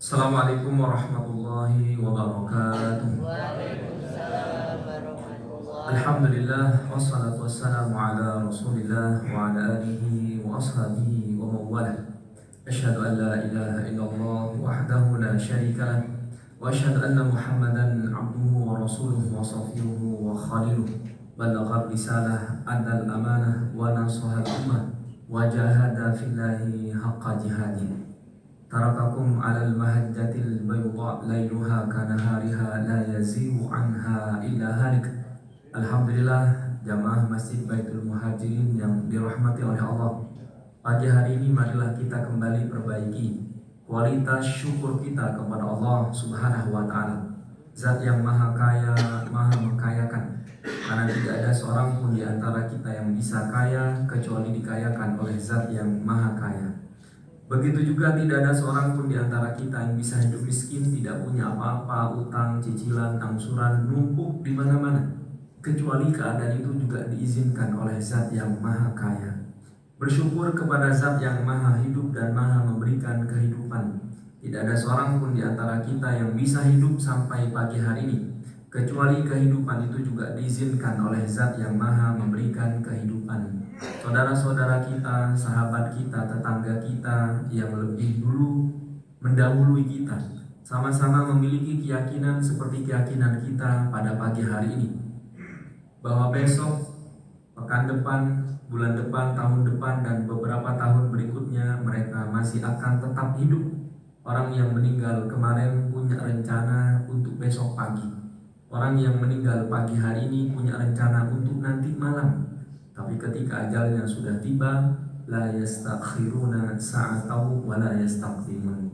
Assalamualaikum warahmatullahi wabarakatuh. Waalaikumsalam warahmatullahi Alhamdulillah wassalatu wassalamu ala Rasulillah wa ala alihi wa ashabihi wa mawalah. Asyhadu an la ilaha illallah wahdahu la syarika lah wa asyhadu anna Muhammadan abduhu wa rasuluhu wa safiyuhu wa khaliluh. Ballagha risalah adal amanah wa nasaha ummah wa jahada fillahi haqqa jihadih. Tarakakum alal mahajjatil bayda lailuha kanahariha la yazigu anha illa halik. Alhamdulillah jamaah Masjid Baitul Muhajirin yang dirahmati oleh Allah. Pagi hari ini marilah kita kembali perbaiki kualitas syukur kita kepada Allah Subhanahu wa taala. Zat yang maha kaya, maha mengkayakan. Karena tidak ada seorang pun di antara kita yang bisa kaya kecuali dikayakan oleh Zat yang maha kaya. Begitu juga tidak ada seorang pun di antara kita yang bisa hidup miskin, tidak punya apa-apa, utang, cicilan, angsuran, numpuk di mana-mana. Kecuali keadaan itu juga diizinkan oleh Zat yang maha kaya. Bersyukur kepada Zat yang maha hidup dan maha memberikan kehidupan. Tidak ada seorang pun di antara kita yang bisa hidup sampai pagi hari ini, kecuali kehidupan itu juga diizinkan oleh Zat yang maha memberikan kehidupan. Saudara-saudara kita, sahabat kita, tetangga kita yang lebih dulu mendahului kita sama-sama memiliki keyakinan seperti keyakinan kita pada pagi hari ini, bahwa besok, pekan depan, bulan depan, tahun depan, dan beberapa tahun berikutnya mereka masih akan tetap hidup. Orang yang meninggal kemarin punya rencana untuk besok pagi. Orang yang meninggal pagi hari ini punya rencana untuk nanti malam. Tapi ketika ajalnya sudah tiba, la yastakhiruna sa'atau wa la yastaqdimun.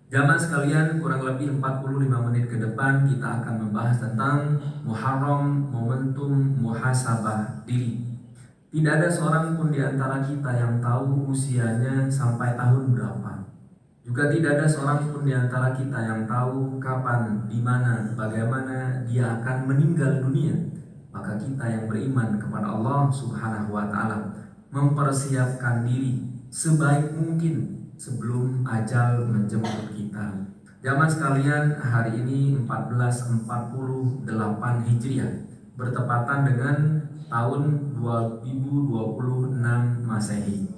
Jamaah sekalian, kurang lebih 45 menit ke depan kita akan membahas tentang Muharram, momentum muhasabah diri. Tidak ada seorang pun di antara kita yang tahu usianya sampai tahun berapa. Juga tidak ada seorang pun di antara kita yang tahu kapan, di mana, bagaimana dia akan meninggal dunia. Maka kita yang beriman kepada Allah Subhanahu wa taala mempersiapkan diri sebaik mungkin sebelum ajal menjemput kita. Jamaah sekalian, hari ini 1448 Hijriah bertepatan dengan tahun 2026 Masehi.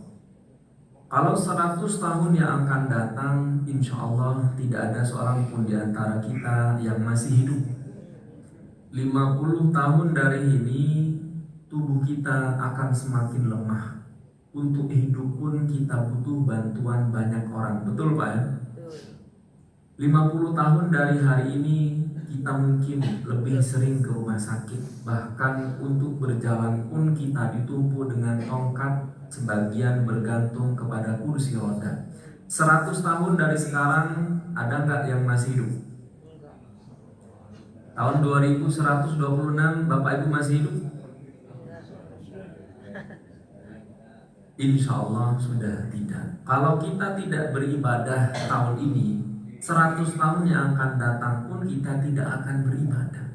Kalau 100 tahun yang akan datang, insya Allah tidak ada seorang pun di antara kita yang masih hidup. 50 tahun dari ini tubuh kita akan semakin lemah. Untuk hidup pun kita butuh bantuan banyak orang. Betul Pak ya? 50 tahun dari hari ini kita mungkin lebih sering ke rumah sakit. Bahkan untuk berjalan pun kita ditumpu dengan tongkat, sebagian bergantung kepada kursi roda. 100 tahun dari sekarang ada nggak yang masih hidup? Tahun 2126 Bapak Ibu masih hidup? Insya Allah sudah tidak. Kalau kita tidak beribadah tahun ini, 100 tahun yang akan datang pun kita tidak akan beribadah.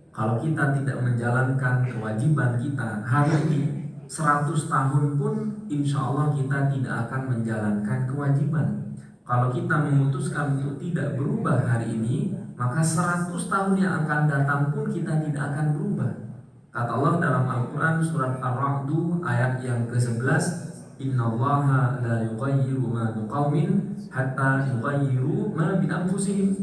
Kalau kita tidak menjalankan kewajiban kita hari ini, 100 tahun pun insya Allah kita tidak akan menjalankan kewajiban. Kalau kita memutuskan untuk tidak berubah hari ini, maka 100 tahun yang akan datang pun kita tidak akan berubah. Kata Allah dalam Al-Quran surat Ar-Ra'd ayat yang ke-11, Innallaha la yughayyiru ma biqaumin hatta yughayyiru ma bi anfusihim.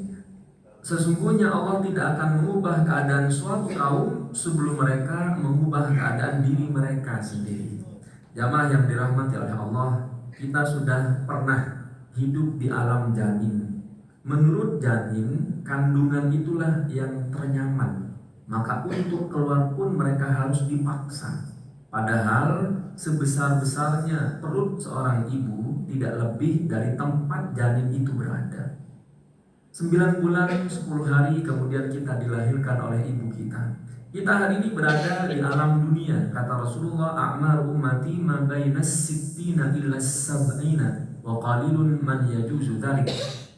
Sesungguhnya Allah tidak akan mengubah keadaan suatu kaum sebelum mereka mengubah keadaan diri mereka sendiri. Jamaah yang dirahmati oleh Allah, kita sudah pernah hidup di alam janin. Menurut janin, kandungan itulah yang ternyaman. Maka untuk keluar pun mereka harus dipaksa. Padahal sebesar-besarnya perut seorang ibu tidak lebih dari tempat janin itu berada. 9 bulan 10 hari kemudian kita dilahirkan oleh ibu kita. Kita hari ini berada di alam dunia. Kata Rasulullah, a'mar ummati ma bainas sittina illa sab'ina wa qalilun man yajuzu dzalik.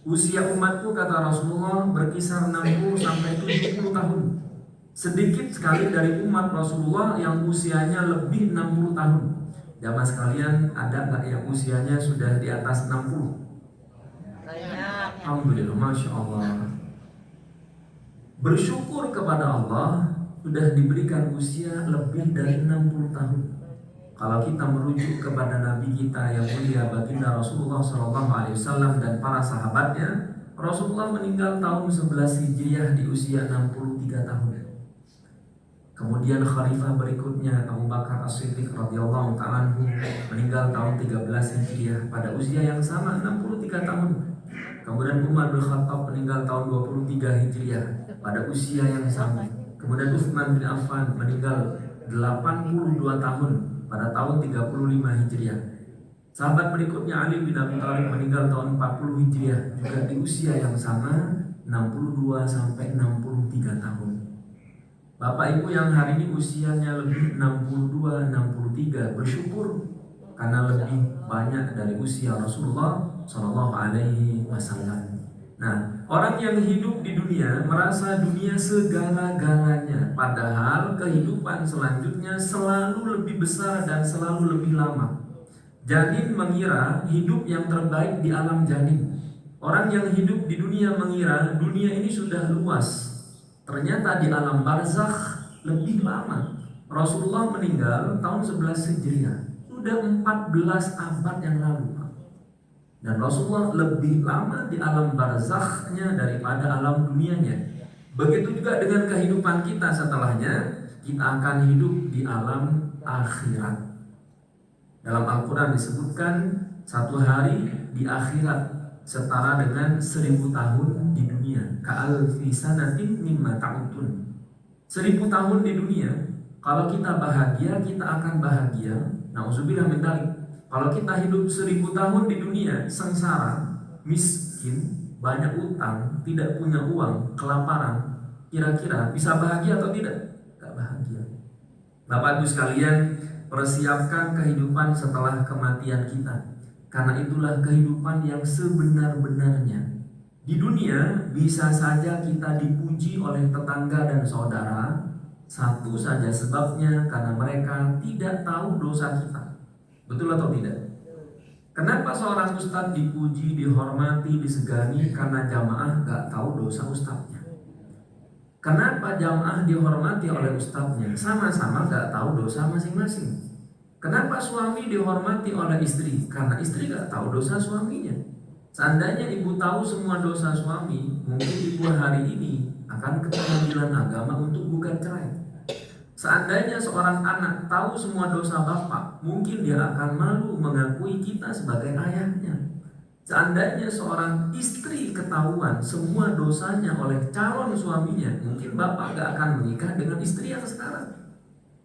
Usia umatku, kata Rasulullah, berkisar 60 sampai 70 tahun. Sedikit sekali dari umat Rasulullah yang usianya lebih 60 tahun. Jamaah sekalian, ada nggak yang usianya sudah di atas 60? Banyak. Alhamdulillah, Masya Allah. Bersyukur kepada Allah sudah diberikan usia lebih dari 60 tahun. Kalau kita merujuk kepada Nabi kita yang mulia baginda Rasulullah SAW dan para sahabatnya, Rasulullah meninggal tahun 11 Hijriah di usia 63 tahun. Kemudian khalifah berikutnya Abu Bakar As-Siddiq radhiyallahu ta'ala meninggal tahun 13 Hijriah pada usia yang sama 63 tahun. Kemudian Umar bin Khattab meninggal tahun 23 Hijriah pada usia yang sama. Kemudian Utsman bin Affan meninggal 82 tahun pada tahun 35 Hijriah. Sahabat berikutnya Ali bin Abi Thalib meninggal tahun 40 Hijriah juga di usia yang sama 62 sampai 63 tahun. Bapak Ibu yang hari ini usianya lebih 62, 63 bersyukur karena lebih banyak dari usia Rasulullah Shallallahu Alaihi Wasallam. Nah, orang yang hidup di dunia merasa dunia segala-galanya, padahal kehidupan selanjutnya selalu lebih besar dan selalu lebih lama. Janin mengira hidup yang terbaik di alam janin. Orang yang hidup di dunia mengira dunia ini sudah luas. Ternyata di alam barzakh lebih lama. Rasulullah meninggal tahun 11 Hijriah. Sudah 14 abad yang lalu. Dan Rasulullah lebih lama di alam barzakhnya daripada alam dunianya. Begitu juga dengan kehidupan kita setelahnya, kita akan hidup di alam akhirat. Dalam Al-Quran disebutkan satu hari di akhirat setara dengan 1000 tahun di dunia. Ka'alfi sanatin mimma ta'udun. 1000 tahun di dunia, kalau kita bahagia, kita akan bahagia. Na'udzubillah min dzalik. Kalau kita hidup 1000 tahun di dunia, sengsara, miskin, banyak utang, tidak punya uang, kelaparan, kira-kira bisa bahagia atau tidak? Gak bahagia. Bapak Ibu sekalian, persiapkan kehidupan setelah kematian kita. Karena itulah kehidupan yang sebenar-benarnya. Di dunia bisa saja kita dipuji oleh tetangga dan saudara. Satu saja sebabnya karena mereka tidak tahu dosa kita. Betul atau tidak? Kenapa seorang ustadz dipuji, dihormati, disegani? Karena jamaah gak tahu dosa ustadznya. Kenapa jamaah dihormati oleh ustadznya? Sama-sama gak tahu dosa masing-masing. Kenapa suami dihormati oleh istri? Karena istri gak tahu dosa suaminya. Seandainya ibu tahu semua dosa suami, mungkin ibu hari ini akan ke pengadilan agama untuk gugat cerai. Seandainya seorang anak tahu semua dosa bapak, mungkin dia akan malu mengakui kita sebagai ayahnya. Seandainya seorang istri ketahuan semua dosanya oleh calon suaminya, mungkin bapak gak akan menikah dengan istri yang sekarang.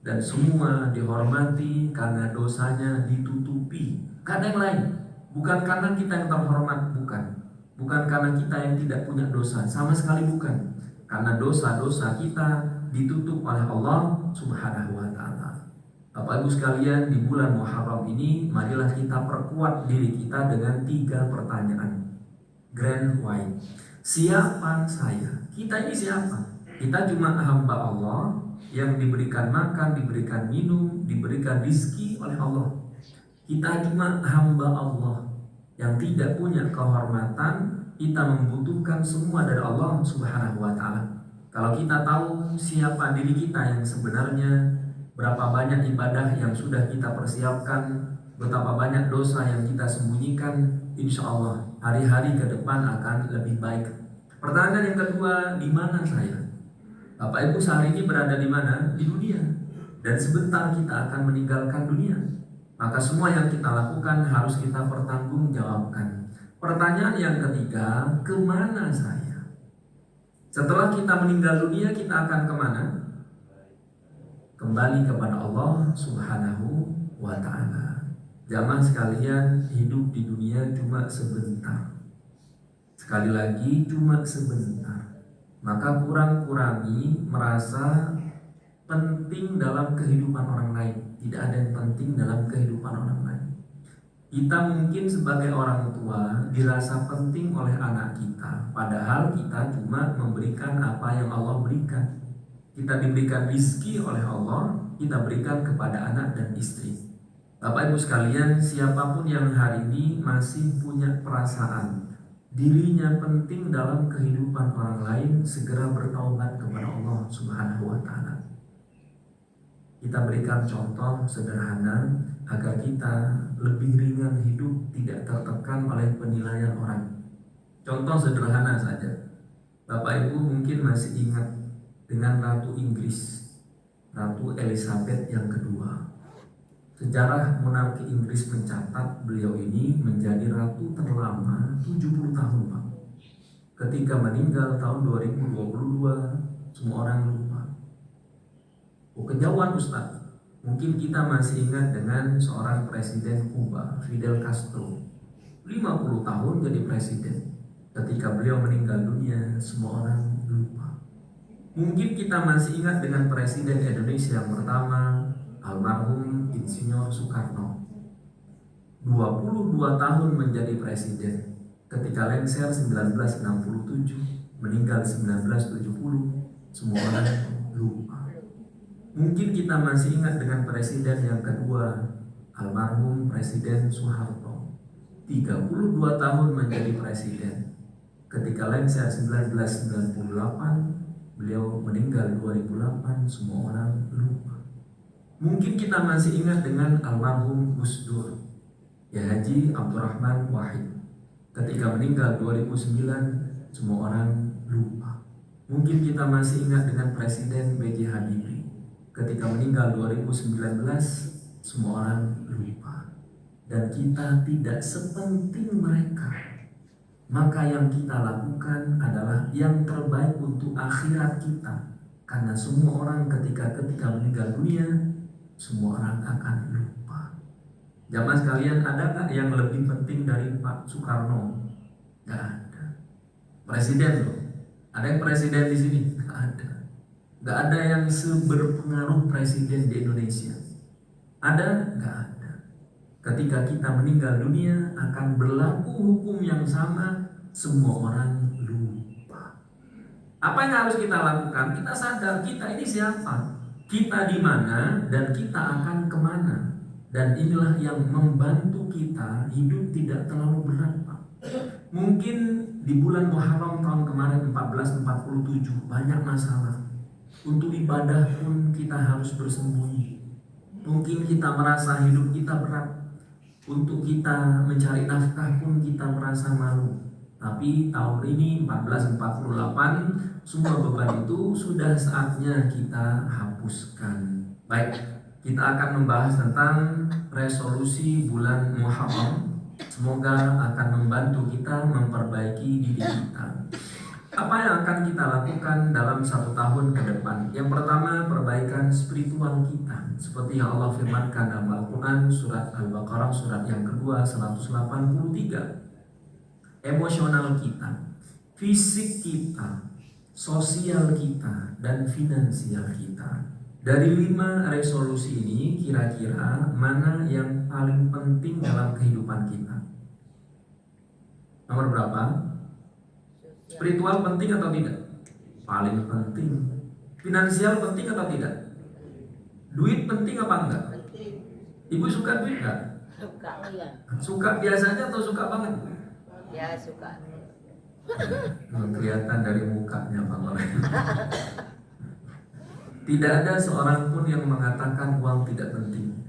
Dan semua dihormati karena dosanya ditutupi. Gak ada yang lain. Bukan karena kita yang terhormat, bukan. Bukan karena kita yang tidak punya dosa, sama sekali bukan. Karena dosa-dosa kita ditutup oleh Allah Subhanahu wa ta'ala. Bapak Ibu sekalian, di bulan Muharram ini marilah kita perkuat diri kita dengan 3 pertanyaan. Grand why. Siapa saya? Kita ini siapa? Kita cuma hamba Allah yang diberikan makan, diberikan minum, diberikan rizki oleh Allah. Kita cuma hamba Allah yang tidak punya kehormatan. Kita membutuhkan semua dari Allah Subhanahu wa ta'ala. Kalau kita tahu siapa diri kita yang sebenarnya, berapa banyak ibadah yang sudah kita persiapkan, betapa banyak dosa yang kita sembunyikan, insya Allah hari-hari ke depan akan lebih baik. Pertanyaan yang kedua, di mana saya? Bapak Ibu sehari ini berada di mana? Di dunia. Dan sebentar kita akan meninggalkan dunia. Maka semua yang kita lakukan harus kita pertanggungjawabkan. Pertanyaan yang ketiga, kemana saya? Setelah kita meninggal dunia, kita akan kemana? Kembali kepada Allah Subhanahu wa ta'ala. Jamaah sekalian, hidup di dunia cuma sebentar. Sekali lagi, cuma sebentar. Maka kurang-kurangi merasa penting dalam kehidupan orang lain. Tidak ada yang penting dalam kehidupan orang lain. Kita mungkin sebagai orang tua dirasa penting oleh anak kita, padahal kita cuma memberikan apa yang Allah berikan. Kita diberikan rezeki oleh Allah, kita berikan kepada anak dan istri. Bapak Ibu sekalian, siapapun yang hari ini masih punya perasaan dirinya penting dalam kehidupan orang lain, segera bertaubat kepada Allah Subhanahu wa Ta'ala. Kita berikan contoh sederhana agar kita lebih ringan hidup, tidak tertekan oleh penilaian orang. Contoh sederhana saja. Bapak Ibu mungkin masih ingat dengan Ratu Inggris, Ratu Elizabeth yang kedua. Sejarah monarki Inggris mencatat beliau ini menjadi ratu terlama 70 tahun, Pak. Ketika meninggal tahun 2022, semua orang lupa. Oh, kejauhan Ustaz. Mungkin kita masih ingat dengan seorang presiden Kuba, Fidel Castro. 50 tahun jadi presiden. Ketika beliau meninggal dunia, semua orang lupa. Mungkin kita masih ingat dengan presiden Indonesia yang pertama, almarhum Insinyur Soekarno. 22 tahun menjadi presiden. Ketika lengser 1967, meninggal 1970, semua orang lupa. Mungkin kita masih ingat dengan presiden yang kedua, almarhum Presiden Soeharto. 32 tahun menjadi presiden. Ketika lengser 1998, beliau meninggal 2008, semua orang lupa. Mungkin kita masih ingat dengan almarhum Gus Dur, ya Haji Abdurrahman Wahid. Ketika meninggal 2009, semua orang lupa. Mungkin kita masih ingat dengan Presiden B.J. Habibie. Ketika meninggal 2019, semua orang lupa. Dan kita tidak sepenting mereka. Maka yang kita lakukan adalah yang terbaik untuk akhirat kita. Karena semua orang ketika meninggal dunia, semua orang akan lupa. Jamaah sekalian, ada nggak yang lebih penting dari Pak Soekarno? Nggak ada. Presiden loh. Ada yang presiden di sini? Nggak ada. Nggak ada yang seberpengaruh presiden di Indonesia. Ada? Nggak ada. Ketika kita meninggal dunia akan berlaku hukum yang sama, semua orang lupa. Apa yang harus kita lakukan? Kita sadar kita ini siapa, kita di mana, dan kita akan kemana. Dan inilah yang membantu kita hidup tidak terlalu berat, Pak. Mungkin di bulan Muharram tahun kemarin 1447 banyak masalah. Untuk ibadah pun kita harus bersembunyi. Mungkin kita merasa hidup kita berat. Untuk kita mencari nafkah pun kita merasa malu. Tapi tahun ini 1448, semua beban itu sudah saatnya kita hapuskan. Baik, kita akan membahas tentang resolusi bulan Muharram. Semoga akan membantu kita memperbaiki diri kita. Apa yang akan kita lakukan dalam 1 tahun ke depan? Yang pertama, perbaikan spiritual kita. Seperti yang Allah firmankan dalam Al-Quran, surat Al-Baqarah, surat yang kedua, 183. Emosional kita, fisik kita, sosial kita, dan finansial kita. Dari 5 resolusi ini, kira-kira mana yang paling penting dalam kehidupan kita? Nomor berapa? Spiritual penting atau tidak? Paling penting. Finansial penting atau tidak? Duit penting apa enggak? Penting. Ibu suka duit enggak? Suka ya. Suka biasanya atau suka banget? Ya suka. Kelihatan dari mukanya Pak Loreng. Tidak ada seorang pun yang mengatakan uang tidak penting.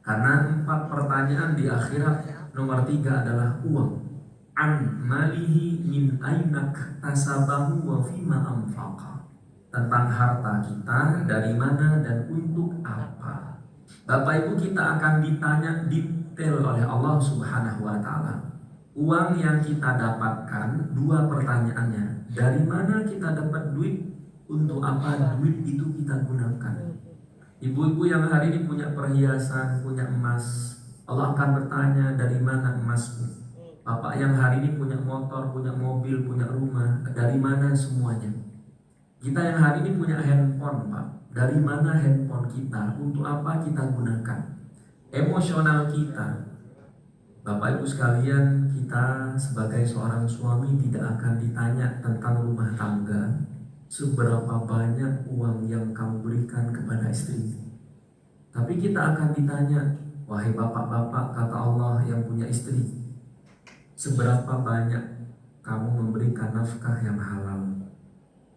Karena 4 pertanyaan di akhirat. Nomor 3 adalah uang. An malihi min ainak tasabahu wa fima anfaqa. Tentang harta kita, dari mana dan untuk apa. Bapak Ibu, kita akan ditanya detail oleh Allah Subhanahu wa Ta'ala. Uang yang kita dapatkan, 2 pertanyaannya. Dari mana kita dapat duit? Untuk apa duit itu kita gunakan? Ibu-ibu yang hari ini punya perhiasan, punya emas, Allah akan bertanya, dari mana emasmu? Bapak yang hari ini punya motor, punya mobil, punya rumah, dari mana semuanya? Kita yang hari ini punya handphone, Pak, dari mana handphone kita? Untuk apa kita gunakan? Emosional kita. Bapak Ibu sekalian, kita sebagai seorang suami tidak akan ditanya tentang rumah tangga, seberapa banyak uang yang kamu berikan kepada istri. Tapi kita akan ditanya, wahai bapak-bapak, kata Allah yang punya istri, seberapa banyak kamu memberikan nafkah yang halal.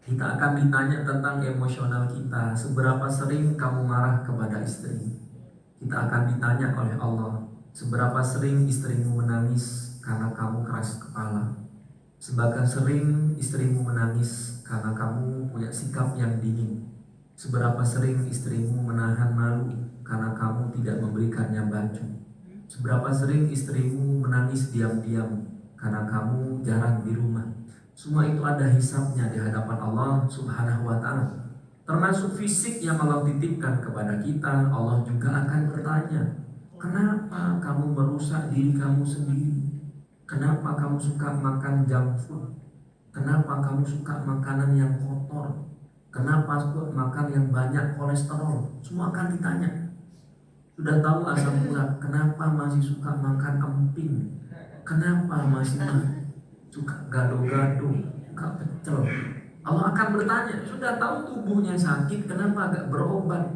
Kita akan ditanya tentang emosional kita, seberapa sering kamu marah kepada istri. Kita akan ditanya oleh Allah, seberapa sering istrimu menangis karena kamu keras kepala. Seberapa sering istrimu menangis karena kamu punya sikap yang dingin. Seberapa sering istrimu menahan malu karena kamu tidak memberikannya baju. Seberapa sering istrimu menangis diam-diam karena kamu jarang di rumah. Semua itu ada hisabnya di hadapan Allah Subhanahu wa ta'ala. Termasuk fisik yang Allah titipkan kepada kita, Allah juga akan bertanya, kenapa kamu merusak diri kamu sendiri? Kenapa kamu suka makan junk food? Kenapa kamu suka makanan yang kotor? Kenapa suka makan yang banyak kolesterol? Semua akan ditanya. Sudah tahu asam urat, kenapa masih suka makan emping? Kenapa masih suka gado-gado, suka pecel? Allah akan bertanya, sudah tahu tubuhnya sakit, kenapa gak berobat?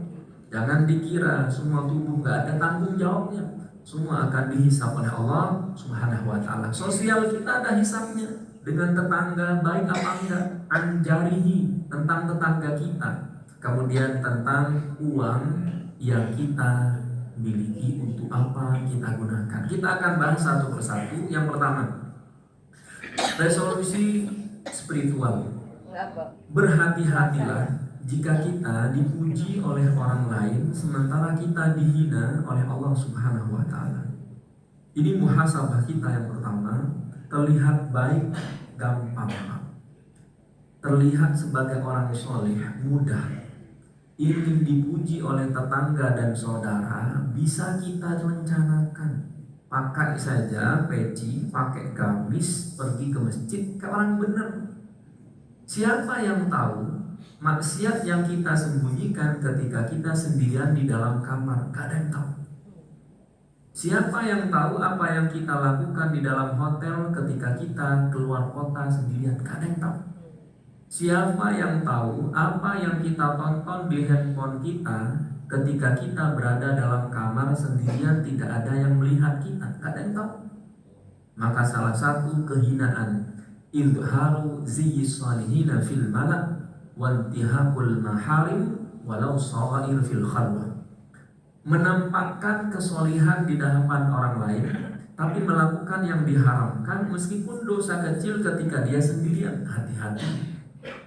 Jangan dikira semua tubuh gak ada tanggung jawabnya. Semua akan dihisap oleh Allah Subhanahu wa ta'ala. Sosial kita ada hisapnya. Dengan tetangga baik apa enggak, anjarihi, tentang tetangga kita. Kemudian tentang uang yang kita miliki, untuk apa kita gunakan. Kita akan bahas satu persatu. Yang pertama, resolusi spiritual. Berhati-hatilah jika kita dipuji oleh orang lain sementara kita dihina oleh Allah Subhanahu wa ta'ala. Ini muhasabah kita yang pertama. Terlihat baik gampang, terlihat sebagai orang soleh mudah. Ingin dipuji oleh tetangga dan saudara bisa kita rencanakan. Pakai saja peci, pakai gamis, pergi ke masjid ke orang benar. Siapa yang tahu maksiat yang kita sembunyikan ketika kita sendirian di dalam kamar? Gak ada yang tahu. Siapa yang tahu apa yang kita lakukan di dalam hotel ketika kita keluar kota sendirian? Gak ada yang tahu. Siapa yang tahu apa yang kita tonton di handphone kita ketika kita berada dalam kamar sendirian, tidak ada yang melihat kita? Gak ada yang tahu. Maka salah satu kehinaan idharu ziyyis salihina fil malak wantihakul maharim walau sawair fil khalwah. Menampakkan kesolihan di hadapan orang lain, tapi melakukan yang diharamkan meskipun dosa kecil ketika dia sendirian. Hati-hati.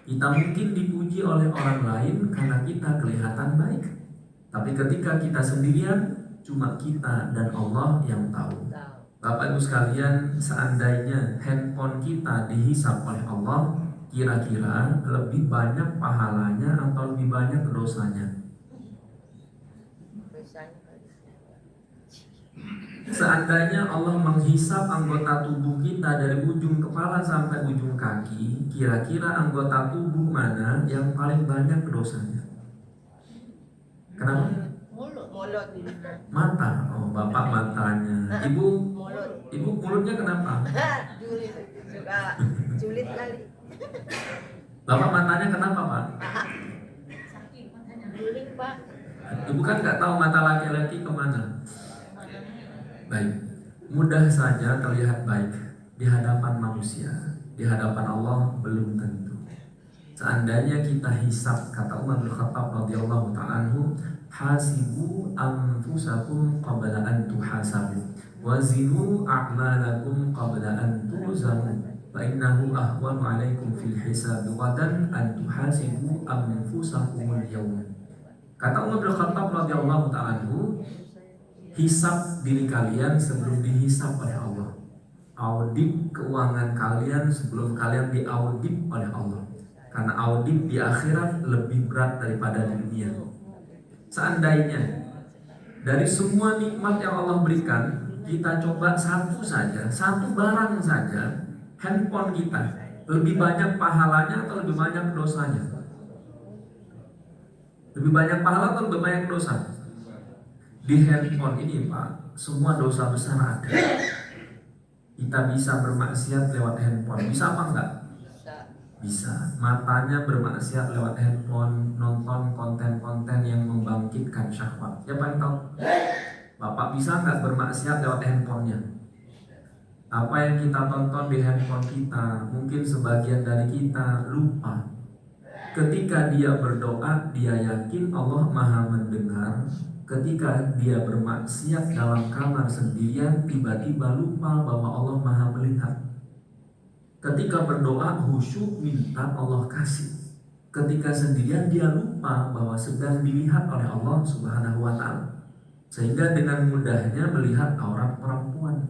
Kita mungkin dipuji oleh orang lain karena kita kelihatan baik, tapi ketika kita sendirian, cuma kita dan Allah yang tahu. Bapak Ibu sekalian, seandainya handphone kita dihisap oleh Allah, kira-kira lebih banyak pahalanya atau lebih banyak dosanya? Seandainya Allah menghisap anggota tubuh kita dari ujung kepala sampai ujung kaki, kira-kira anggota tubuh mana yang paling banyak dosanya? Kenapa? Mulut. Mata. Oh, Bapak matanya. Ibu mulutnya kenapa? Julid. Suka julid kali. Bapak matanya kenapa, Pak? Julid, Pak. Ibu kan nggak tahu mata laki-laki kemana. Baik, mudah saja terlihat baik di hadapan manusia, di hadapan Allah belum tentu. Seandainya kita hisap, kata Umar bin Khattab radhiyallahu ta'ala anhu, hasibu anfusakum qabla an tuhasabu wazinu a'malakum qabla an tuzamu fa innahu ahwanu 'alaikum fil hisab qadan an tuhasibu anfusakum al-yawm. Kata Umar bin Khattab radhiyallahu ta'ala anhu, hisab diri kalian sebelum dihisab oleh Allah. Audit keuangan kalian sebelum kalian diaudit oleh Allah. Karena audit di akhirat lebih berat daripada di dunia. Seandainya dari semua nikmat yang Allah berikan, kita coba satu saja, satu barang saja, handphone kita, lebih banyak pahalanya atau lebih banyak dosanya? Lebih banyak pahala atau lebih banyak dosa? Di handphone ini, Pak, semua dosa besar ada. Kita bisa bermaksiat lewat handphone. Bisa apa enggak? Bisa. Matanya bermaksiat lewat handphone, nonton konten-konten yang membangkitkan syahwat. Siapa yang tahu? Bapak bisa nggak bermaksiat lewat handphonenya? Apa yang kita tonton di handphone kita, mungkin sebagian dari kita lupa. Ketika dia berdoa, dia yakin Allah Maha mendengar. Ketika dia bermaksiat dalam kamar sendirian, tiba-tiba lupa bahwa Allah Maha melihat. Ketika berdoa khusyuk minta Allah kasih. Ketika sendirian dia lupa bahwa sedang dilihat oleh Allah Subhanahu wa taala. Sehingga dengan mudahnya melihat aurat perempuan,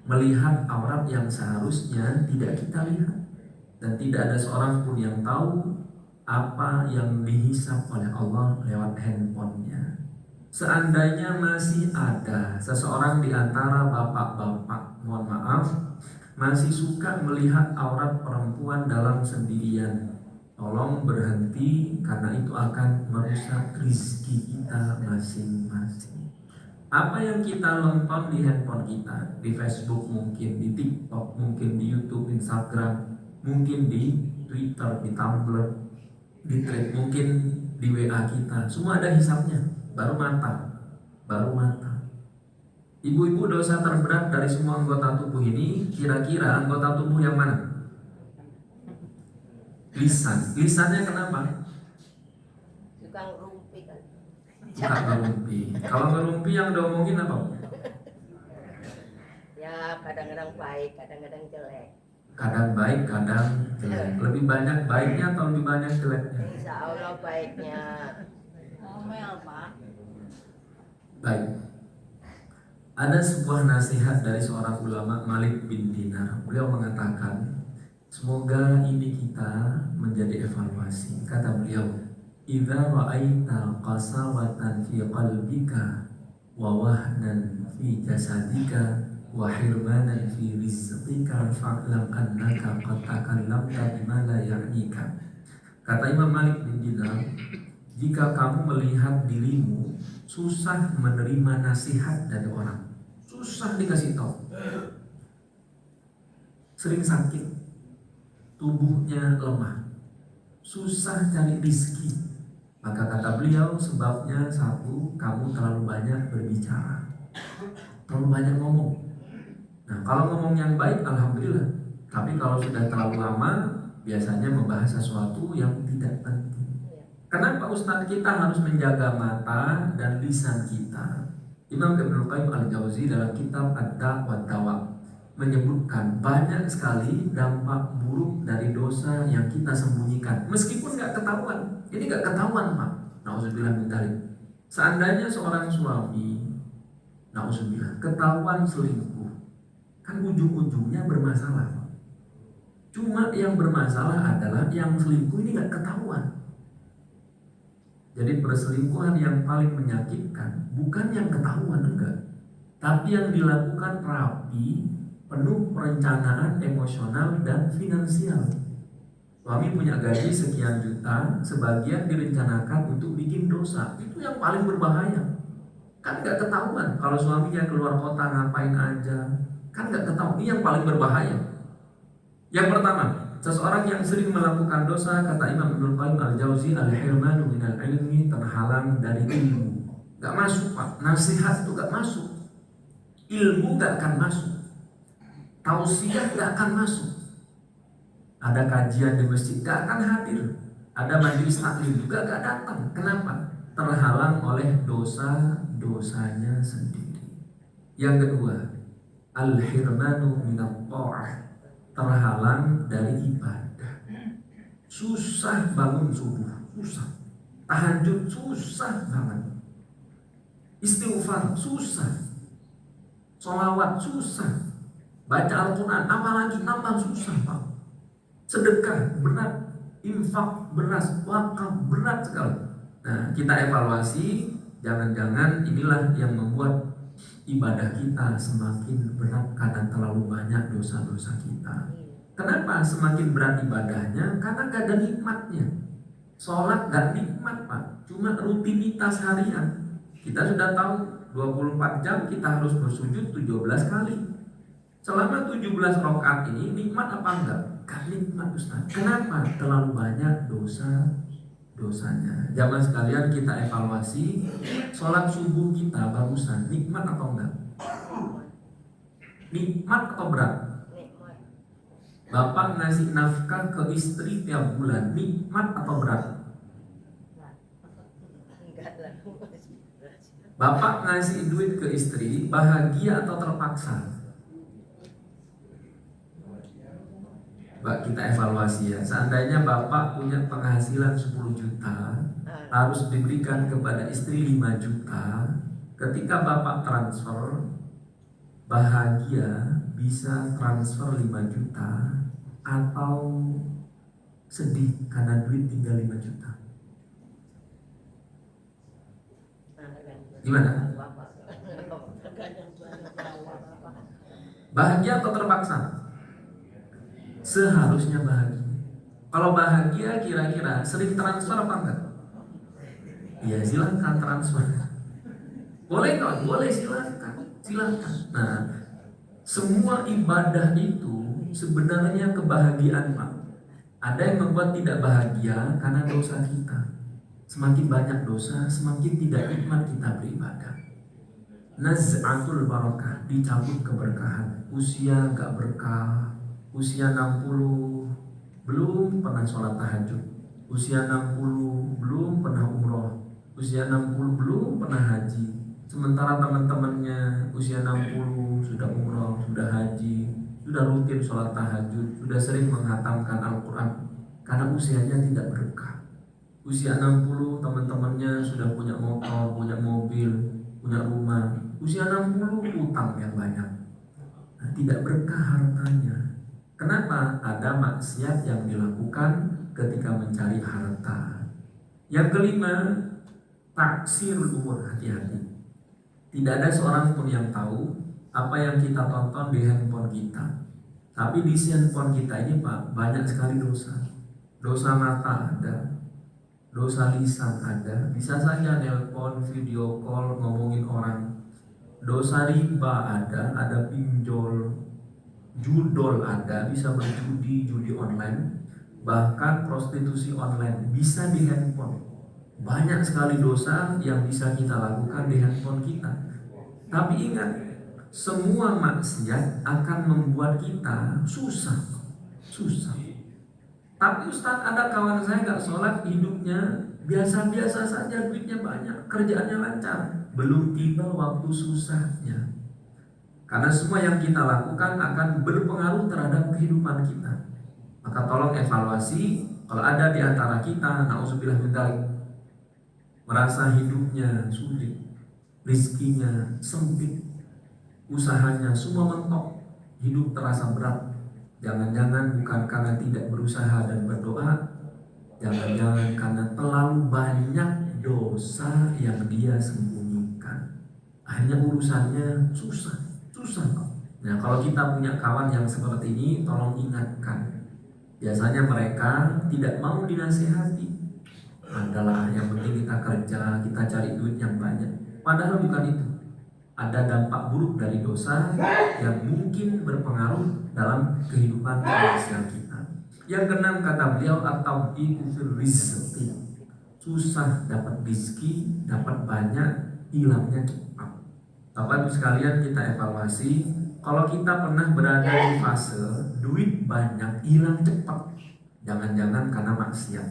melihat aurat yang seharusnya tidak kita lihat. Dan tidak ada seorang pun yang tahu apa yang dihisap oleh Allah lewat handphonenya. Seandainya masih ada seseorang di antara bapak-bapak, mohon maaf, masih suka melihat aurat perempuan dalam sendirian, tolong berhenti, karena itu akan merusak rizki kita masing-masing. Apa yang kita nonton di handphone kita, di Facebook mungkin, di TikTok mungkin, di YouTube, Instagram mungkin, di Twitter, di Tumblr, di Thread mungkin, di WA kita, semua ada hisapnya. Baru mata. Ibu-ibu, dosa terberat dari semua anggota tubuh ini, kira-kira anggota tubuh yang mana? Lisan. Lisannya kenapa? Suka ngerumpi kan. Suka ngerumpi. Kalau ngerumpi yang diomongin apa? Ya kadang-kadang baik, kadang-kadang jelek. Kadang baik, kadang jelek. Lebih banyak baiknya atau lebih banyak jeleknya? Insya Allah baiknya. Ngomel Pak. Baik. Ada sebuah nasihat dari seorang ulama, Malik bin Dinar. Beliau mengatakan, semoga ini kita menjadi evaluasi. Kata beliau, "Idza ra'aita qasawatan fi qalbika wa wahnan fi jasadika wa hirmanan fi rizqika fa'lam annaka qad takallamta bima la ya'nika." Kata Imam Malik bin Dinar, jika kamu melihat dirimu susah menerima nasihat dari orang, susah dikasih tahu, sering sakit, tubuhnya lemah, susah cari rizki, maka kata beliau sebabnya satu, kamu terlalu banyak berbicara, terlalu banyak ngomong. Nah, kalau ngomong yang baik alhamdulillah, tapi kalau sudah terlalu lama biasanya membahas sesuatu yang tidak penting. Kenapa Ustadz kita harus menjaga mata dan lisan kita? Imam Ibnu Qayyim al-Jauzi dalam kitab Ad-Da' wa Dawa menyebutkan banyak sekali dampak buruk dari dosa yang kita sembunyikan, meskipun nggak ketahuan. Ini nggak ketahuan, Pak. Nauzubillah min dzalik. Seandainya seorang suami, nauzubillah, ketahuan selingkuh, kan ujung-ujungnya bermasalah. Cuma yang bermasalah adalah yang selingkuh ini nggak ketahuan. Jadi perselingkuhan yang paling menyakitkan bukan yang ketahuan, enggak, tapi yang dilakukan rapi, penuh perencanaan emosional dan finansial. Suami punya gaji sekian juta, sebagian direncanakan untuk bikin dosa. Itu yang paling berbahaya. Kan nggak ketahuan kalau suaminya keluar kota ngapain aja, kan nggak ketahuan. Ini yang paling berbahaya. Yang pertama, seseorang yang sering melakukan dosa, kata Imam Ibnu Qayyim al-Jauzi, al-hirmanu minal ilmi, terhalang dari ilmu. Gak masuk, Pak. Nasihat itu gak masuk. Ilmu gak akan masuk. Tausiah gak akan masuk. Ada kajian di masjid gak akan hadir. Ada majelis taklim juga gak datang. Kenapa? Terhalang oleh dosa-dosanya sendiri. Yang kedua, al-hirmanu minal ta'ah, terhalang dari ibadah. Susah bangun subuh, susah. Tahajud susah banget. Istighfar susah. Sholawat susah. Baca Al-Quran apalagi tambah susah, Pak. Sedekah berat, infak beras, wakaf berat sekali. Nah, kita evaluasi, jangan-jangan inilah yang membuat ibadah kita semakin berat karena terlalu banyak dosa-dosa kita. Kenapa semakin berat ibadahnya? Karena gak ada nikmatnya. Sholat gak nikmat, Pak, cuma rutinitas harian. Kita sudah tahu 24 jam kita harus bersujud 17 kali. Selama 17 rakaat ini nikmat apa enggak? Gak nikmat, Ustaz. Kenapa? Terlalu banyak dosanya. Jamaah sekalian, kita evaluasi sholat subuh kita barusan nikmat atau enggak? Nikmat atau berat? Nikmat. Bapak ngasih nafkah ke istri tiap bulan, nikmat atau berat? Enggak lah. Bapak ngasih duit ke istri, bahagia atau terpaksa? Mbak, kita evaluasi ya. Seandainya Bapak punya penghasilan 10 juta, harus diberikan kepada istri 5 juta. Ketika Bapak transfer, bahagia bisa transfer 5 juta atau sedih karena duit tinggal 5 juta. Gimana? Bahagia atau terpaksa? Seharusnya bahagia. Kalau bahagia kira-kira sering transfer apa enggak? Ya silakan transfer. Boleh kok? Boleh, silakan. Silakan. Nah, semua ibadah itu sebenarnya kebahagiaan, Pak. Ada yang membuat tidak bahagia karena dosa kita. Semakin banyak dosa, semakin tidak nikmat kita beribadah. Naz'atul barakah, dicabut keberkahan. Usia gak berkah. Usia 60 belum pernah sholat tahajud. Usia 60 belum pernah umroh. Usia 60 belum pernah haji. Sementara teman-temannya usia 60 sudah umroh, sudah haji, sudah rutin sholat tahajud, sudah sering menghatamkan Al-Quran. Karena usianya tidak berkah. Usia 60 teman-temannya sudah punya motor, punya mobil, punya rumah. Usia 60 utang yang banyak. Nah, tidak berkah hartanya. Kenapa? Ada maksiat yang dilakukan ketika mencari harta. Yang kelima, taksir umur, hati-hati. Tidak ada seorang pun yang tahu apa yang kita tonton di handphone kita. Tapi di handphone kita ini, Pak, banyak sekali dosa. Dosa mata ada, dosa lisan ada, bisa saja nelpon, video call, ngomongin orang. Dosa riba ada pinjol, judol ada, bisa berjudi, judi online, bahkan prostitusi online bisa di handphone. Banyak sekali dosa yang bisa kita lakukan di handphone kita. Tapi ingat, semua maksiat akan membuat kita susah. Tapi Ustaz, ada kawan saya gak sholat, hidupnya biasa-biasa saja, duitnya banyak, kerjaannya lancar. Belum tiba waktu susahnya. Karena semua yang kita lakukan akan berpengaruh terhadap kehidupan kita. Maka tolong evaluasi. Kalau ada di antara kita, na'udzubillah min dzalik, merasa hidupnya sulit, rizkinya sempit, usahanya semua mentok, hidup terasa berat, jangan-jangan bukan karena tidak berusaha dan berdoa, jangan-jangan karena terlalu banyak dosa yang dia sembunyikan. Akhirnya urusannya susah kok. Nah, kalau kita punya kawan yang seperti ini, tolong ingatkan. Biasanya mereka tidak mau dinasihati. Adalah yang penting kita kerja, kita cari duit yang banyak. Padahal bukan itu. Ada dampak buruk dari dosa yang mungkin berpengaruh dalam kehidupan sosial kita. Yang keenam, kata beliau, at-tabdi'u fil rizqi. Susah dapat rezeki, dapat banyak, hilangnya cepat. Bapak Ibu sekalian, kita evaluasi. Kalau kita pernah berada di fase duit banyak, hilang cepat, jangan-jangan karena maksiat.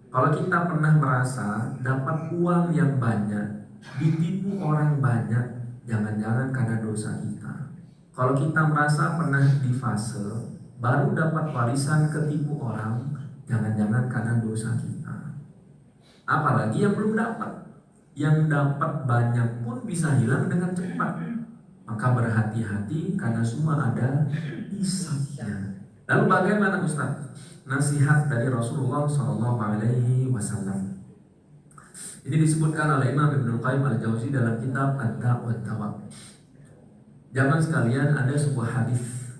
Kalau kita pernah merasa dapat uang yang banyak, ditipu orang banyak, jangan-jangan karena dosa kita. Kalau kita merasa pernah di fase baru dapat warisan ketipu orang, jangan-jangan karena dosa kita. Apalagi yang belum dapat. Yang dapat banyak pun bisa hilang dengan cepat. Maka berhati-hati karena semua ada hisabnya. Lalu bagaimana Ustaz? Nasihat dari Rasulullah SAW. Ini disebutkan oleh Imam Ibnu Qayyim al-Jauzi dalam kitab Ad-Da' wa Dawa. Jangan sekalian, ada sebuah hadis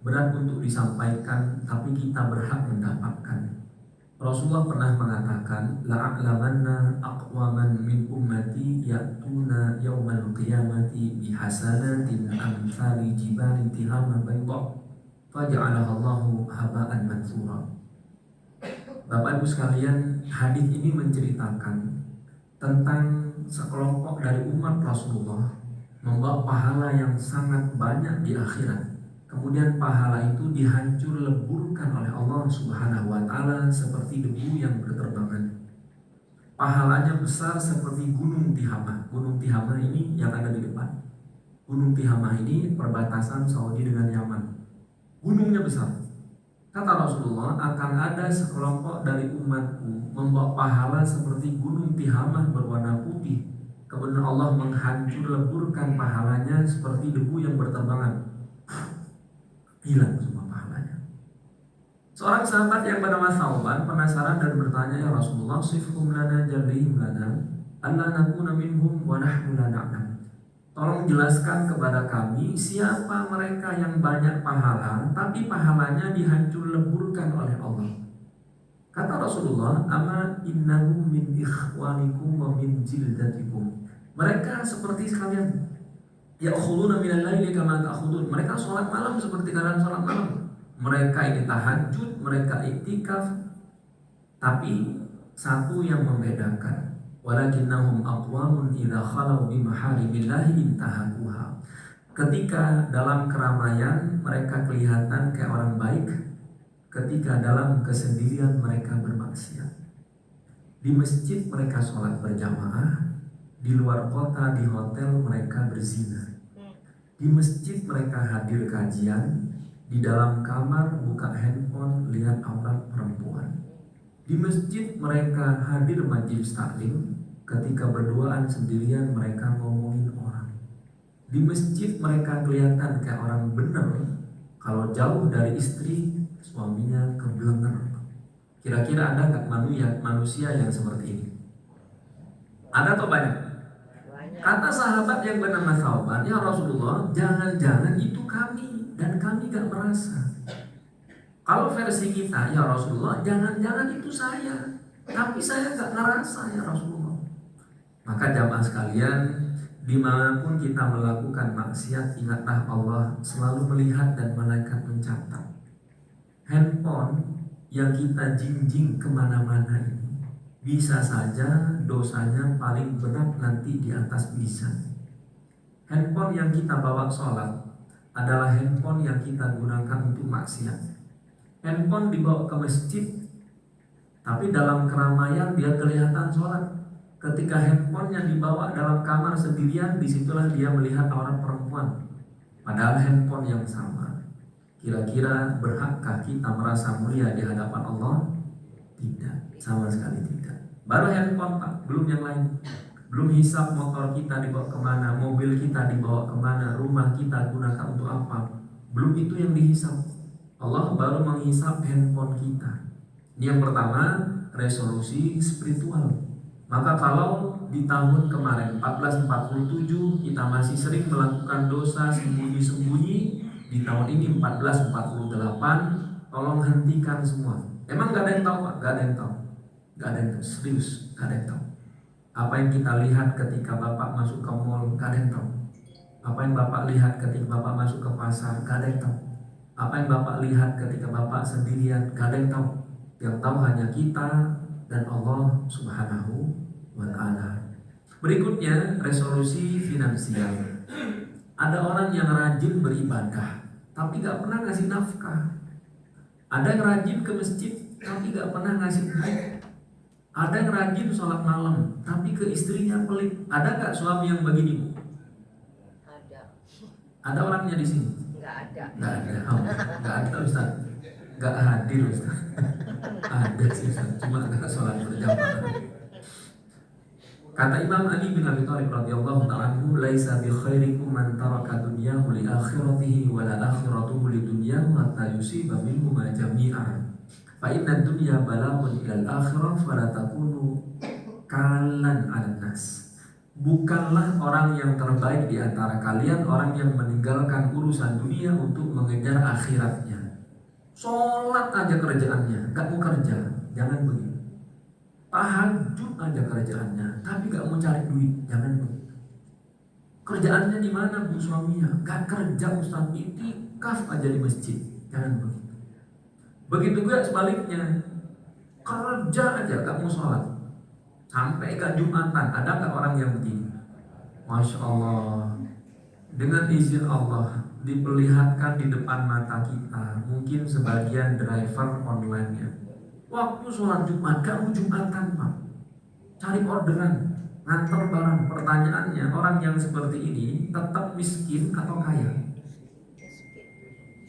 berat untuk disampaikan, tapi kita berhak mendapatkan. Rasulullah pernah mengatakan, la'a'lamanna aqwaman min ummati ya'tuna yawmal qiyamati bihasanatin amthali jibali tihama bayda faja'alaha Allahu haba'an mansura. Bapak Ibu sekalian, hadis ini menceritakan tentang sekelompok dari umat Rasulullah membawa pahala yang sangat banyak di akhirat. Kemudian pahala itu dihancur leburkan oleh Allah Subhanahu wa taala seperti debu yang berterbangan. Pahalanya besar seperti Gunung Tihamah. Gunung Tihamah ini yang ada di depan. Gunung Tihamah ini perbatasan Saudi dengan Yaman. Gunungnya besar. Kata Rasulullah, akan ada sekelompok dari umatku membawa pahala seperti Gunung Tihamah berwarna putih. Kemudian Allah menghancur leburkan pahalanya seperti debu yang berterbangan. Hilang semua pahalanya. Seorang sahabat yang bernama Thauban penasaran dan bertanya, ya Rasulullah, sifhum lana jarrihim lana alla nakuna minhum wa nahnu la na'lam. Tolong jelaskan kepada kami siapa mereka yang banyak pahala tapi pahalanya dihancur leburkan oleh Allah. Kata Rasulullah, ama innahum min ikhwanikum wa min jildatikum. Mereka seperti kalian. Ya'khuduna minal laili kama ta'khudun. Mereka sholat malam seperti kalian sholat malam. Mereka ini tahajud, mereka iktikaf. Tapi satu yang membedakan, walakinnahum aqwamun idza khalau bi maharibillahi intahakuha. Ketika dalam keramaian mereka kelihatan kayak orang baik, ketika dalam kesendirian mereka bermaksiat. Di masjid mereka sholat berjamaah, di luar kota, di hotel mereka berzina. Di masjid mereka hadir kajian, di dalam kamar buka handphone lihat aurat perempuan. Di masjid mereka hadir majelis taklim, ketika berduaan sendirian mereka ngomongin orang. Di masjid mereka kelihatan kayak orang bener, kalau jauh dari istri suaminya kebelenger. Kira-kira ada nggak manusia yang seperti ini? Ada atau banyak? Kata sahabat yang bernama Thauban, ya Rasulullah, jangan-jangan itu kami dan kami gak merasa. Kalau versi kita, ya Rasulullah, jangan-jangan itu saya, tapi saya gak ngerasa, ya Rasulullah. Maka jamaah sekalian, dimanapun kita melakukan maksiat, ingatlah Allah selalu melihat dan malaikat mencatat. Handphone yang kita jinjing kemana-mana ini bisa saja dosanya paling berat nanti di atas bisa. Handphone yang kita bawa sholat adalah handphone yang kita gunakan untuk maksiat. Handphone dibawa ke masjid, tapi dalam keramaian dia kelihatan sholat. Ketika handphonenya dibawa dalam kamar sendirian, disitulah dia melihat aurat perempuan. Padahal handphone yang sama. Kira-kira berhakkah kita merasa mulia di hadapan Allah? Tidak, sama sekali tidak. Baru handphone Pak, belum yang lain. Belum hisap motor kita dibawa kemana, mobil kita dibawa kemana, rumah kita gunakan untuk apa. Belum itu yang dihisap. Allah baru menghisap handphone kita. Ini yang pertama, resolusi spiritual. Maka kalau di tahun kemarin 1447 kita masih sering melakukan dosa sembunyi-sembunyi, di tahun ini 1448 tolong hentikan semua. Emang gak ada yang tahu Pak? Gak ada yang tahu. Gak ada yang tahu, serius, gak ada yang tahu. Apa yang kita lihat ketika Bapak masuk ke mall, gak ada yang tahu. Apa yang Bapak lihat ketika Bapak masuk ke pasar, gak ada yang tahu. Apa yang Bapak lihat ketika Bapak sendirian, gak ada yang tahu. Yang tahu hanya kita dan Allah Subhanahu wa ta'ala. Berikutnya, resolusi finansial. Ada orang yang rajin beribadah, tapi gak pernah ngasih nafkah. Ada yang rajin ke masjid, tapi gak pernah ngasih duit. Ada yang rajin sholat malam, tapi ke istrinya pelit. Ada gak suami yang begini, Bu? Ada. Ada orangnya di sini? Nggak ada. Nggak ada. Oh, nggak ada Ustaz. Nggak hadir Ustaz. Ada sih Ustaz, cuma nggak sholat berjamaah. Kata Imam Ali bin Abi Thalib radhiyallahu ta'ala anhu, "Laisa bi khairikum man taraka dunyahu li akhiratihi wa la akhiratuhu li dunyahu hatta yusiba minhu ma jami'a. Fa inna dunya balaghun ila al-akhirah fala takunu kalan 'alan nas." Bukanlah orang yang terbaik di antara kalian orang yang meninggalkan urusan dunia untuk mengejar akhiratnya. Sholat aja kerjaannya, gak mau kerja, jangan begitu. Tahajud aja kerjaannya, tapi gak mau cari duit, jangan begitu. Kerjaannya di mana Bu suaminya? Gak kerja Ustaz, itikaf aja di masjid, jangan begitu. Begitu juga sebaliknya, kerja aja gak mau sholat. Sampai ke Jumatan, ada gak orang yang begini? Masya Allah, Dengan izin Allah diperlihatkan di depan mata kita, mungkin sebagian driver online-nya. Waktu sholat Jumat, kamu Jumatan Pak, cari orderan, nganter barang. Pertanyaannya, orang yang seperti ini tetap miskin atau kaya?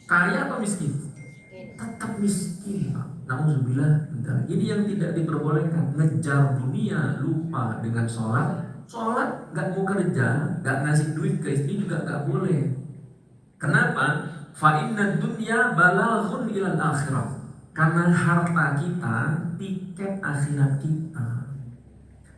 Kaya atau miskin? Tetap miskin Pak. Nauzubillah. Ini yang tidak diperbolehkan. Ngejar dunia, lupa dengan sholat. Sholat gak mau kerja, gak ngasih duit ke istri juga gak boleh. Kenapa? Fa inna dunya balaghun ilal akhirah. Karena harta kita tiket akhirat kita.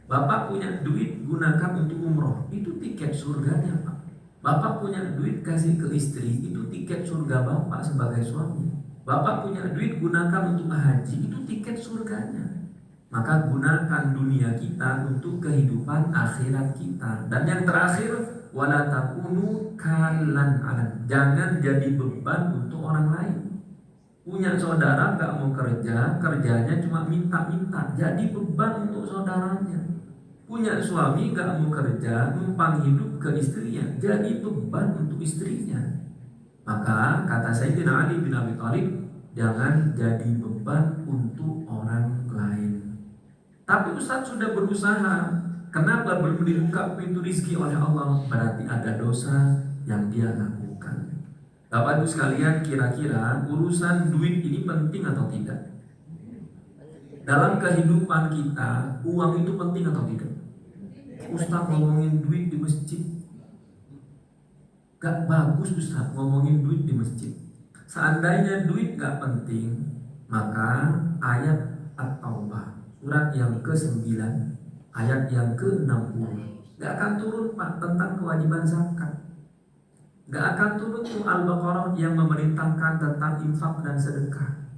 Bapak punya duit gunakan untuk umroh, itu tiket surganya Pak. Bapak punya duit kasih ke istri, itu tiket surga Bapak sebagai suami. Bapak punya duit gunakan untuk haji, itu tiket surganya. Maka gunakan dunia kita untuk kehidupan akhirat kita. Dan yang terakhir, wala takunu kallan alan. Jangan jadi beban untuk orang lain. Punya saudara gak mau kerja, kerjanya cuma minta-minta, jadi beban untuk saudaranya. Punya suami gak mau kerja, numpang hidup ke istrinya, jadi beban untuk istrinya. Maka kata Sayyidina Ali bin Abi Thalib, jangan jadi beban untuk orang lain. Tapi Ustaz sudah berusaha, kenapa belum dibuka pintu rizki oleh Allah? Berarti ada dosa yang dia lakukan. Bapak Ibu sekalian, kira-kira urusan duit ini penting atau tidak? Dalam kehidupan kita, uang itu penting atau tidak? Ustaz ngomongin duit di masjid, gak bagus Ustaz ngomongin duit di masjid. Seandainya duit gak penting, maka ayat At-Taubah surat yang ke-9 ayat yang ke-60 gak akan turun Pak tentang kewajiban zakat. Gak akan turun tuh Al-Baqarah yang memerintahkan tentang infak dan sedekah.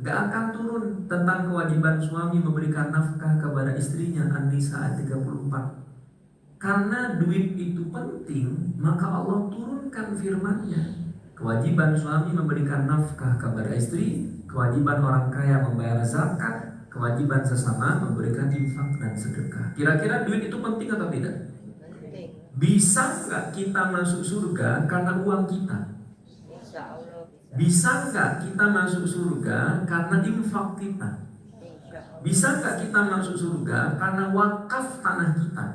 Gak akan turun tentang kewajiban suami memberikan nafkah kepada istrinya, An-Nisa ayat 34. Karena duit itu penting, maka Allah turunkan firman-Nya. Kewajiban suami memberikan nafkah kepada istri, kewajiban orang kaya membayar zakat, kewajiban sesama memberikan infak dan sedekah. Kira-kira duit itu penting atau tidak? Bisa nggak kita masuk surga karena uang kita? Bisa nggak kita masuk surga karena infak kita? Bisa nggak kita masuk surga karena wakaf tanah kita?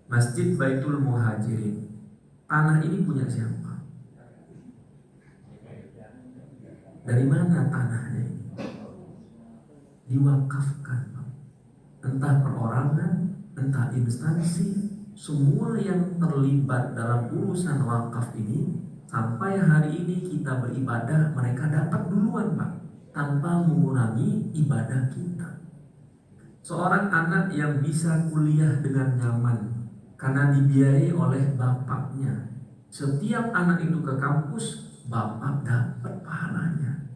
Masjid Baitul Muhajirin, tanah ini punya siapa? Dari mana tanahnya? Diwakafkan, entah perorangan, entah instansi. Semua yang terlibat dalam urusan wakaf ini, sampai hari ini kita beribadah, mereka dapat duluan Pak, tanpa mengurangi ibadah kita. Seorang anak yang bisa kuliah dengan nyaman karena dibiayai oleh bapaknya. Setiap anak itu ke kampus, bapak dapat pahalanya.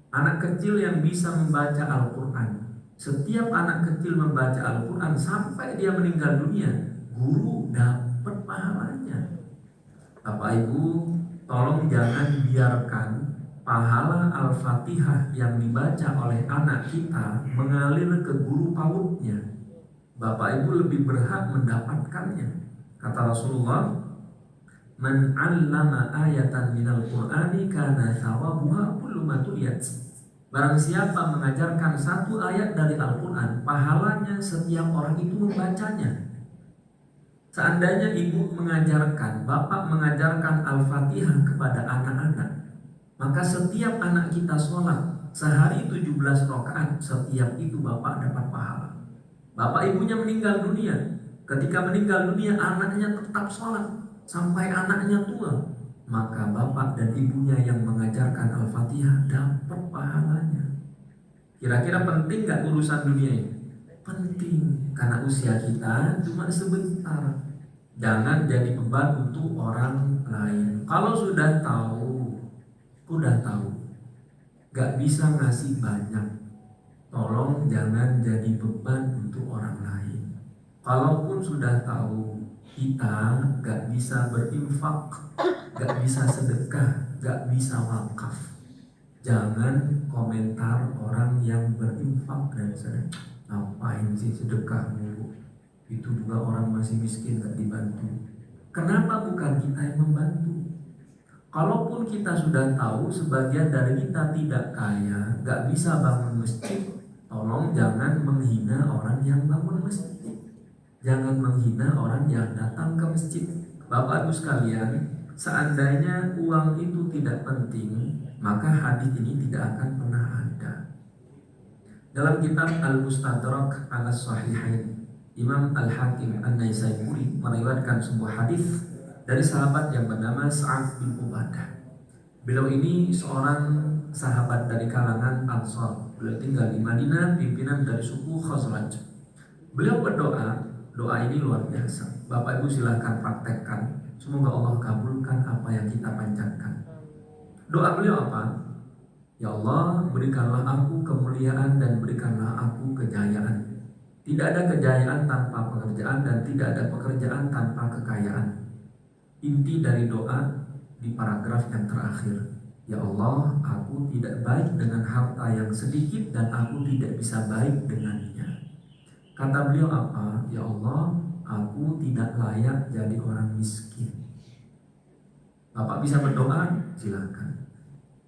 Anak kecil yang bisa membaca Al-Quran, setiap anak kecil membaca Al-Quran sampai dia meninggal dunia, guru dapat pahalanya. Bapak Ibu, tolong jangan biarkan pahala Al-Fatihah yang dibaca oleh anak kita mengalir ke guru PAUD-nya. Bapak Ibu lebih berhak mendapatkannya. Kata Rasulullah, man 'allama ayatan minal Qur'ani kana thawabuha kullu ma tuliyat. Barang siapa mengajarkan satu ayat dari Al-Quran, pahalanya setiap orang itu membacanya. Seandainya ibu mengajarkan, bapak mengajarkan Al-Fatihah kepada anak-anak, maka setiap anak kita sholat sehari 17 rakaat, setiap itu bapak dapat pahala. Bapak ibunya meninggal dunia, ketika meninggal dunia anaknya tetap sholat sampai anaknya tua, maka bapak dan ibunya yang mengajarkan Al-Fatihah dapat pahalanya. Kira-kira penting gak urusan dunia ini? Penting, karena usia kita cuma sebentar. Jangan jadi beban untuk orang lain. Kalau sudah tahu, gak bisa ngasih banyak, tolong jangan jadi beban untuk orang lain. Kalaupun sudah tahu kita gak bisa berinfak, gak bisa sedekah, gak bisa wakaf, jangan komentar orang yang berinfak dan sedekah. Ngapain sih sedekah mulu? Itu juga orang masih miskin gak dibantu. Kenapa bukan kita yang membantu? Kalaupun kita sudah tahu sebagian dari kita tidak kaya, gak bisa bangun masjid, tolong jangan menghina orang yang bangun masjid. Jangan menghina orang yang datang ke masjid. Bapak Ibu sekalian, seandainya uang itu tidak penting, maka hadis ini tidak akan pernah ada. Dalam kitab Al-Mustadrak ala Sahihain, Imam Al-Hakim An-Naisaburi meriwayatkan sebuah hadis dari sahabat yang bernama Sa'ad bin Ubadah. Beliau ini seorang sahabat dari kalangan Ansar. Beliau tinggal di Madinah, pimpinan dari suku Khazraj. Beliau berdoa, doa ini luar biasa. Bapak Ibu silahkan praktekkan. Semoga Allah kabulkan apa yang kita panjatkan. Doa beliau apa? Ya Allah, berikanlah aku kemuliaan dan berikanlah aku kejayaan. Tidak ada kejayaan tanpa pekerjaan dan tidak ada pekerjaan tanpa kekayaan. Inti dari doa di paragraf yang terakhir, ya Allah, aku tidak baik dengan harta yang sedikit dan aku tidak bisa baik dengannya. Kata beliau apa? Ya Allah, aku tidak layak jadi orang miskin. Bapak bisa berdoa? Silakan.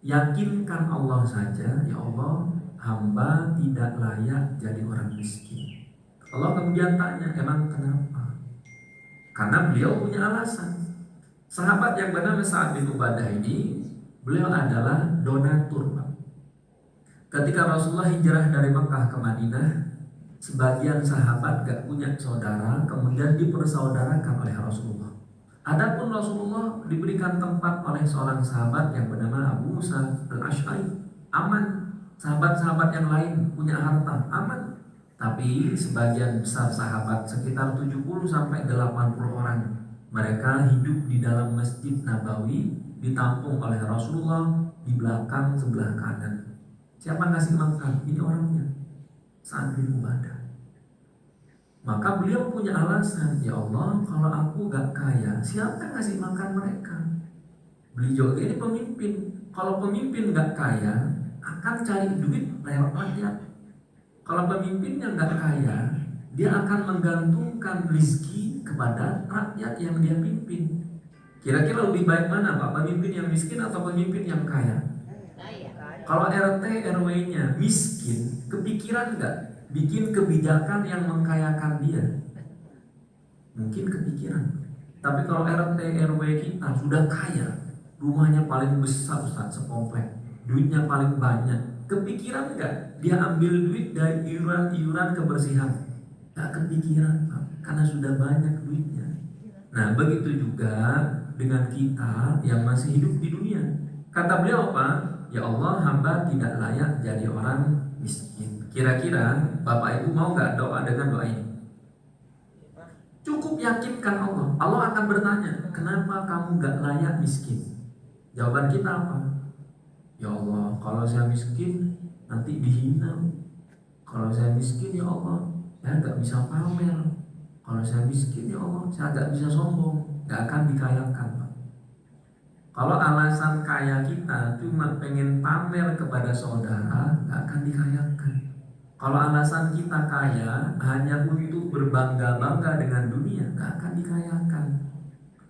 Yakinkan Allah saja, ya Allah, hamba tidak layak jadi orang miskin. Allah kemudian tanya, emang kenapa? Karena beliau punya alasan. Sahabat yang bernama Sa'ad bin Ubadah ini, beliau adalah donatur. Ketika Rasulullah hijrah dari Mekah ke Madinah, sebagian sahabat gak punya saudara, kemudian dipersaudarakan oleh Rasulullah. Adapun Rasulullah diberikan tempat oleh seorang sahabat yang bernama Abu Musa al-Ash'ari. Aman. Sahabat-sahabat yang lain punya harta, aman. Tapi sebagian besar sahabat, sekitar 70-80 orang, mereka hidup di dalam Masjid Nabawi, ditampung oleh Rasulullah di belakang sebelah kanan. Siapa ngasih makan? Ini orangnya, Sa'ad bin Ubadah. Maka beliau punya alasan, ya Allah, kalau aku gak kaya, siapa ngasih makan mereka? Beliau ini pemimpin. Kalau pemimpin gak kaya, akan cari duit lewat rakyat. Kalau pemimpinnya gak kaya, dia akan menggantungkan rezeki kepada rakyat yang dia pimpin. Kira-kira lebih baik mana, Pak? Pemimpin yang miskin atau pemimpin yang kaya? Kalau RT RW-nya miskin, kepikiran nggak bikin kebijakan yang mengkayakan dia? Mungkin kepikiran. Tapi kalau RT RW kita sudah kaya, rumahnya paling besar, Ustaz, sekomplek, duitnya paling banyak, kepikiran nggak dia ambil duit dari iuran kebersihan? Gak kepikiran, Pak, karena sudah banyak duitnya. Nah, begitu juga dengan kita yang masih hidup di dunia. Kata beliau apa? Ya Allah, hamba tidak layak jadi orang miskin. Kira-kira Bapak Ibu mau gak doa dengan doa ini? Cukup yakinkan Allah. Allah akan bertanya, kenapa kamu gak layak miskin? Jawaban kita apa? Ya Allah, kalau saya miskin nanti dihina. Kalau saya miskin, ya Allah, saya gak bisa pamer. Kalau saya miskin, ya Allah, saya gak bisa sombong. Gak akan dikayakan, Pak. Kalau alasan kaya kita cuma pengen pamer kepada saudara, gak akan dikayakan. Kalau alasan kita kaya hanya untuk berbangga-bangga dengan dunia, gak akan dikayakan.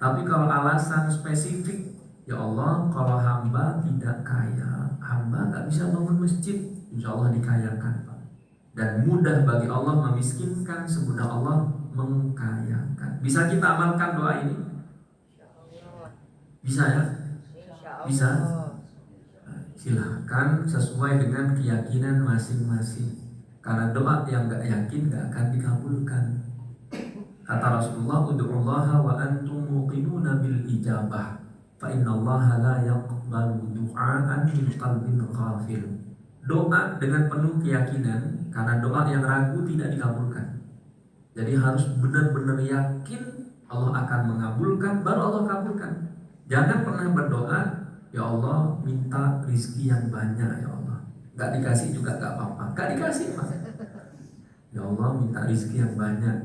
Tapi kalau alasan spesifik, ya Allah, kalau hamba tidak kaya, hamba gak bisa bangun masjid, insya Allah dikayakan, Pak. Dan mudah bagi Allah memiskinkan semudah Allah mengkayakan. Bisa kita amalkan doa ini? Bisa ya? Bisa? Silahkan sesuai dengan keyakinan masing-masing. Karena doa yang gak yakin gak akan dikabulkan. Kata Rasulullah, ud'ullaha wa antum muqinuna bil ijabah, fa innallaha la yaqbalu du'aan min qalbin ghafil. Doa dengan penuh keyakinan, karena doa yang ragu tidak dikabulkan. Jadi harus benar-benar yakin Allah akan mengabulkan, baru Allah kabulkan. Jangan pernah berdoa, ya Allah minta rizki yang banyak, ya Allah. Gak dikasih juga gak apa-apa. Gak dikasih, Pak. Ya Allah minta rizki yang banyak,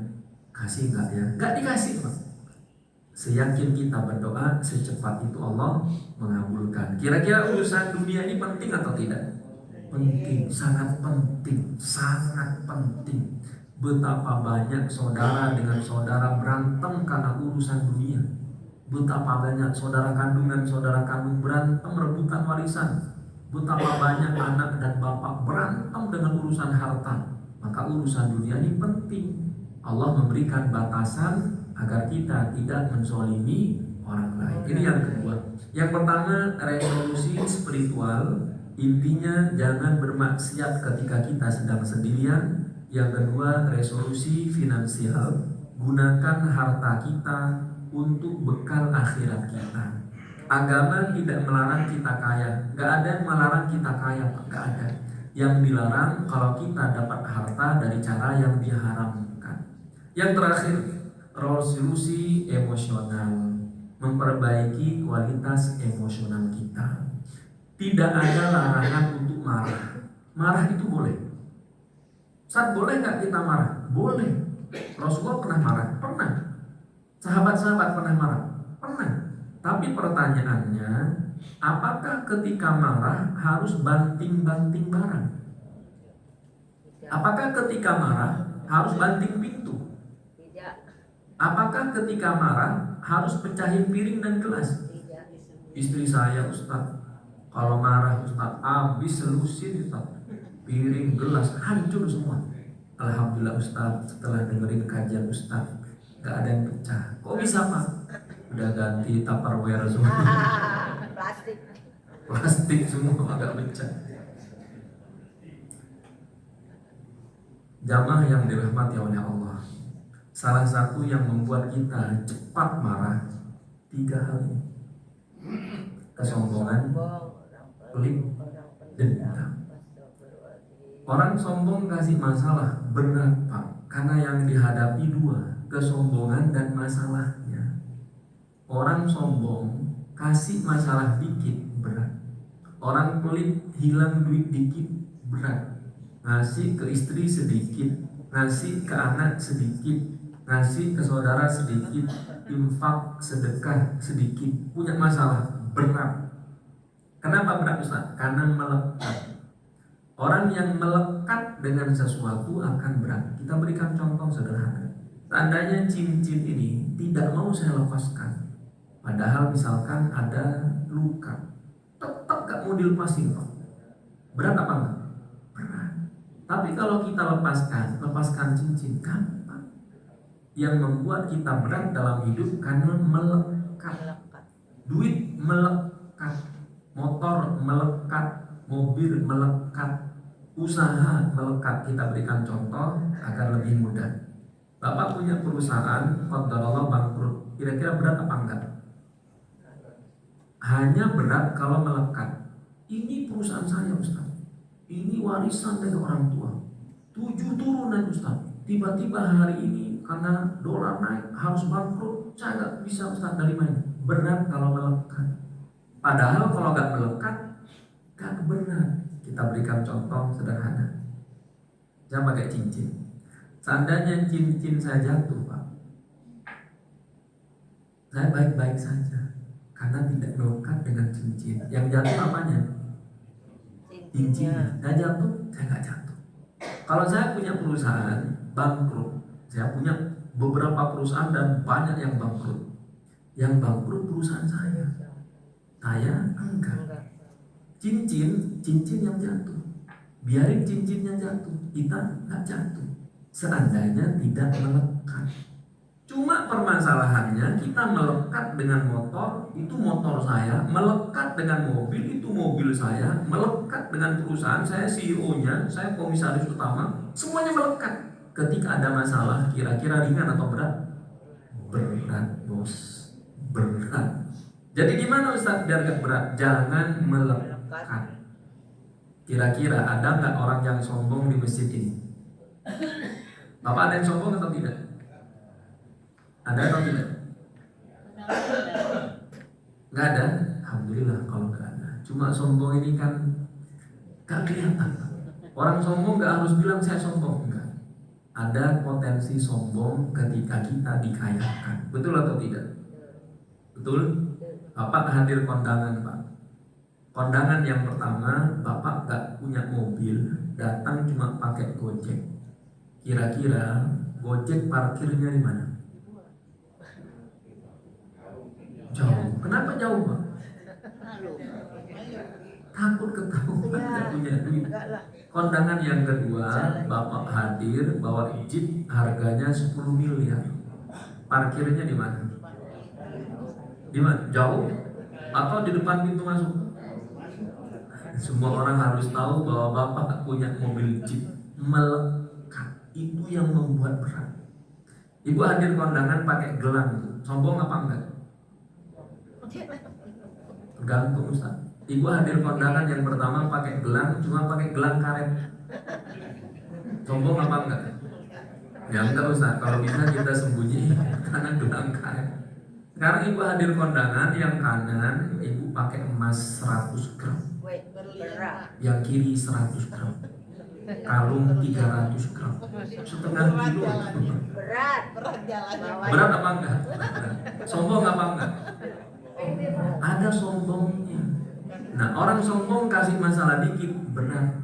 kasih gak ya? Gak dikasih, Pak. Seyakin kita berdoa, secepat itu Allah mengabulkan. Kira-kira urusan dunia ini penting atau tidak? Penting, sangat penting, sangat penting. Betapa banyak saudara dengan saudara berantem karena urusan dunia. Betapa banyak saudara kandung dan saudara kandung berantem rebutan warisan. Betapa banyak anak dan bapak berantem dengan urusan harta. Maka urusan dunia ini penting. Allah memberikan batasan agar kita tidak menzalimi orang lain. Ini yang kedua. Yang pertama, resolusi spiritual. Intinya jangan bermaksiat ketika kita sedang sendirian. Yang kedua, resolusi finansial. Gunakan harta kita untuk bekal akhirat kita. Agama tidak melarang kita kaya. Gak ada yang melarang kita kaya, gak ada. Yang dilarang kalau kita dapat harta dari cara yang diharamkan. Yang terakhir, resolusi emosional. Memperbaiki kualitas emosional kita. Tidak ada larangan untuk marah. Marah itu boleh. Saat boleh gak kita marah? Boleh. Rasulullah pernah marah? Pernah. Sahabat-sahabat pernah marah? Pernah. Tapi pertanyaannya, apakah ketika marah harus banting-banting barang? Apakah ketika marah harus banting pintu? Tidak. Apakah ketika marah harus pecahin piring dan gelas? Tidak. Istri saya, Ustaz, kalau marah Ustaz, habis selusin Ustaz. Piring, gelas, hancur semua. Alhamdulillah Ustaz, setelah dengerin kajian Ustaz, gak ada yang pecah. Kok bisa Pak? Udah ganti Tupperware semua. Plastik. Plastik semua agak pecah. Jamaah yang dirahmati oleh Allah, salah satu yang membuat kita cepat marah 3 hal ini: kesombongan, pelit, dendam. Orang sombong kasih masalah berat Pak, karena yang dihadapi 2, kesombongan dan masalahnya. Orang sombong kasih masalah dikit berat. Orang pelit hilang duit dikit berat. Ngasih ke istri sedikit, ngasih ke anak sedikit, ngasih ke saudara sedikit, infak sedekah sedikit, punya masalah berat. Kenapa berat Ustaz? Karena melekat. Orang yang melekat dengan sesuatu akan berat. Kita berikan contoh sederhana. Seandainya cincin ini tidak mau saya lepaskan, padahal misalkan ada luka, tetap gak mau dilepasin Pak. Berat apa enggak? Berat. Tapi kalau kita lepaskan cincin, gampang. Yang membuat kita berat dalam hidup karena melekat. Duit melekat, motor melekat, mobil melekat, usaha melekat. Kita berikan contoh agar lebih mudah. Bapak punya perusahaan, qadarullah bangkrut. Kira-kira berat apa enggak? Hanya berat kalau melekat. Ini perusahaan saya Ustaz, ini warisan dari orang tua, 7 turunan Ustaz. Tiba-tiba hari ini karena dolar naik harus bangkrut. Saya nggak bisa Ustaz, dari mana? Berat kalau melekat. Padahal kalau nggak melekat, nggak berat. Kita berikan contoh sederhana. Jangan pakai cincin. Seandainya cincin saya jatuh Pak, saya baik-baik saja karena tidak melekat dengan cincin. Yang jatuh apanya? Cincinnya. Saya jatuh, saya nggak jatuh. Kalau saya punya perusahaan bangkrut, saya punya beberapa perusahaan dan banyak yang bangkrut. Yang bangkrut perusahaan saya enggak. Cincin yang jatuh. Biarin cincinnya jatuh, kita nggak jatuh. Seandainya tidak melekat. Cuma permasalahannya kita melekat dengan motor, itu motor saya, melekat dengan mobil, itu mobil saya, melekat dengan perusahaan, saya CEO-nya, saya komisaris utama, semuanya melekat. Ketika ada masalah, kira-kira ringan atau berat? Berat bos, berat. Jadi gimana Ustaz biar gak berat? Jangan melekat. Kira-kira ada nggak orang yang sombong di masjid ini? Bapak ada yang sombong atau tidak? Ada atau tidak? Nggak ada. Alhamdulillah kalau nggak ada. Cuma sombong ini kan nggak kelihatan. Orang sombong nggak harus bilang saya sombong, enggak. Ada potensi sombong ketika kita dikayakan. Betul atau tidak? Betul? Bapak hadir kondangan Pak. Kondangan yang pertama, Bapak nggak punya mobil, datang cuma pakai Gojek. Kira-kira Gojek parkirnya di mana? Jauh. Kenapa jauh, Pak? Malu. Takut ketahuan nggak punya duit. Enggak lah. Kondangan yang kedua, Bapak hadir bawa Jeep harganya 10 miliar. Parkirnya di mana? Di mana? Jauh atau di depan pintu masuk? Semua orang harus tahu bahwa Bapak punya mobil Jeep melekat. Itu yang membuat berat. Ibu hadir kondangan pakai gelang, sombong apa enggak? Tergantung Ustaz. Ibu hadir kondangan yang pertama pakai gelang, cuma pakai gelang karet. Sombong apa enggak? Ya enggak Ustaz, kalau bisa kita sembunyi karena gelang karet. Sekarang ibu hadir kondangan yang kanan, ibu pakai emas 100 gram. Berat. Yang kiri 100 gram. Kalung 300 gram. Setengah kilo. Berat jalannya. Berat apa enggak? Sombong apa enggak? Ada sombongnya. Nah, orang sombong kasih masalah dikit berat.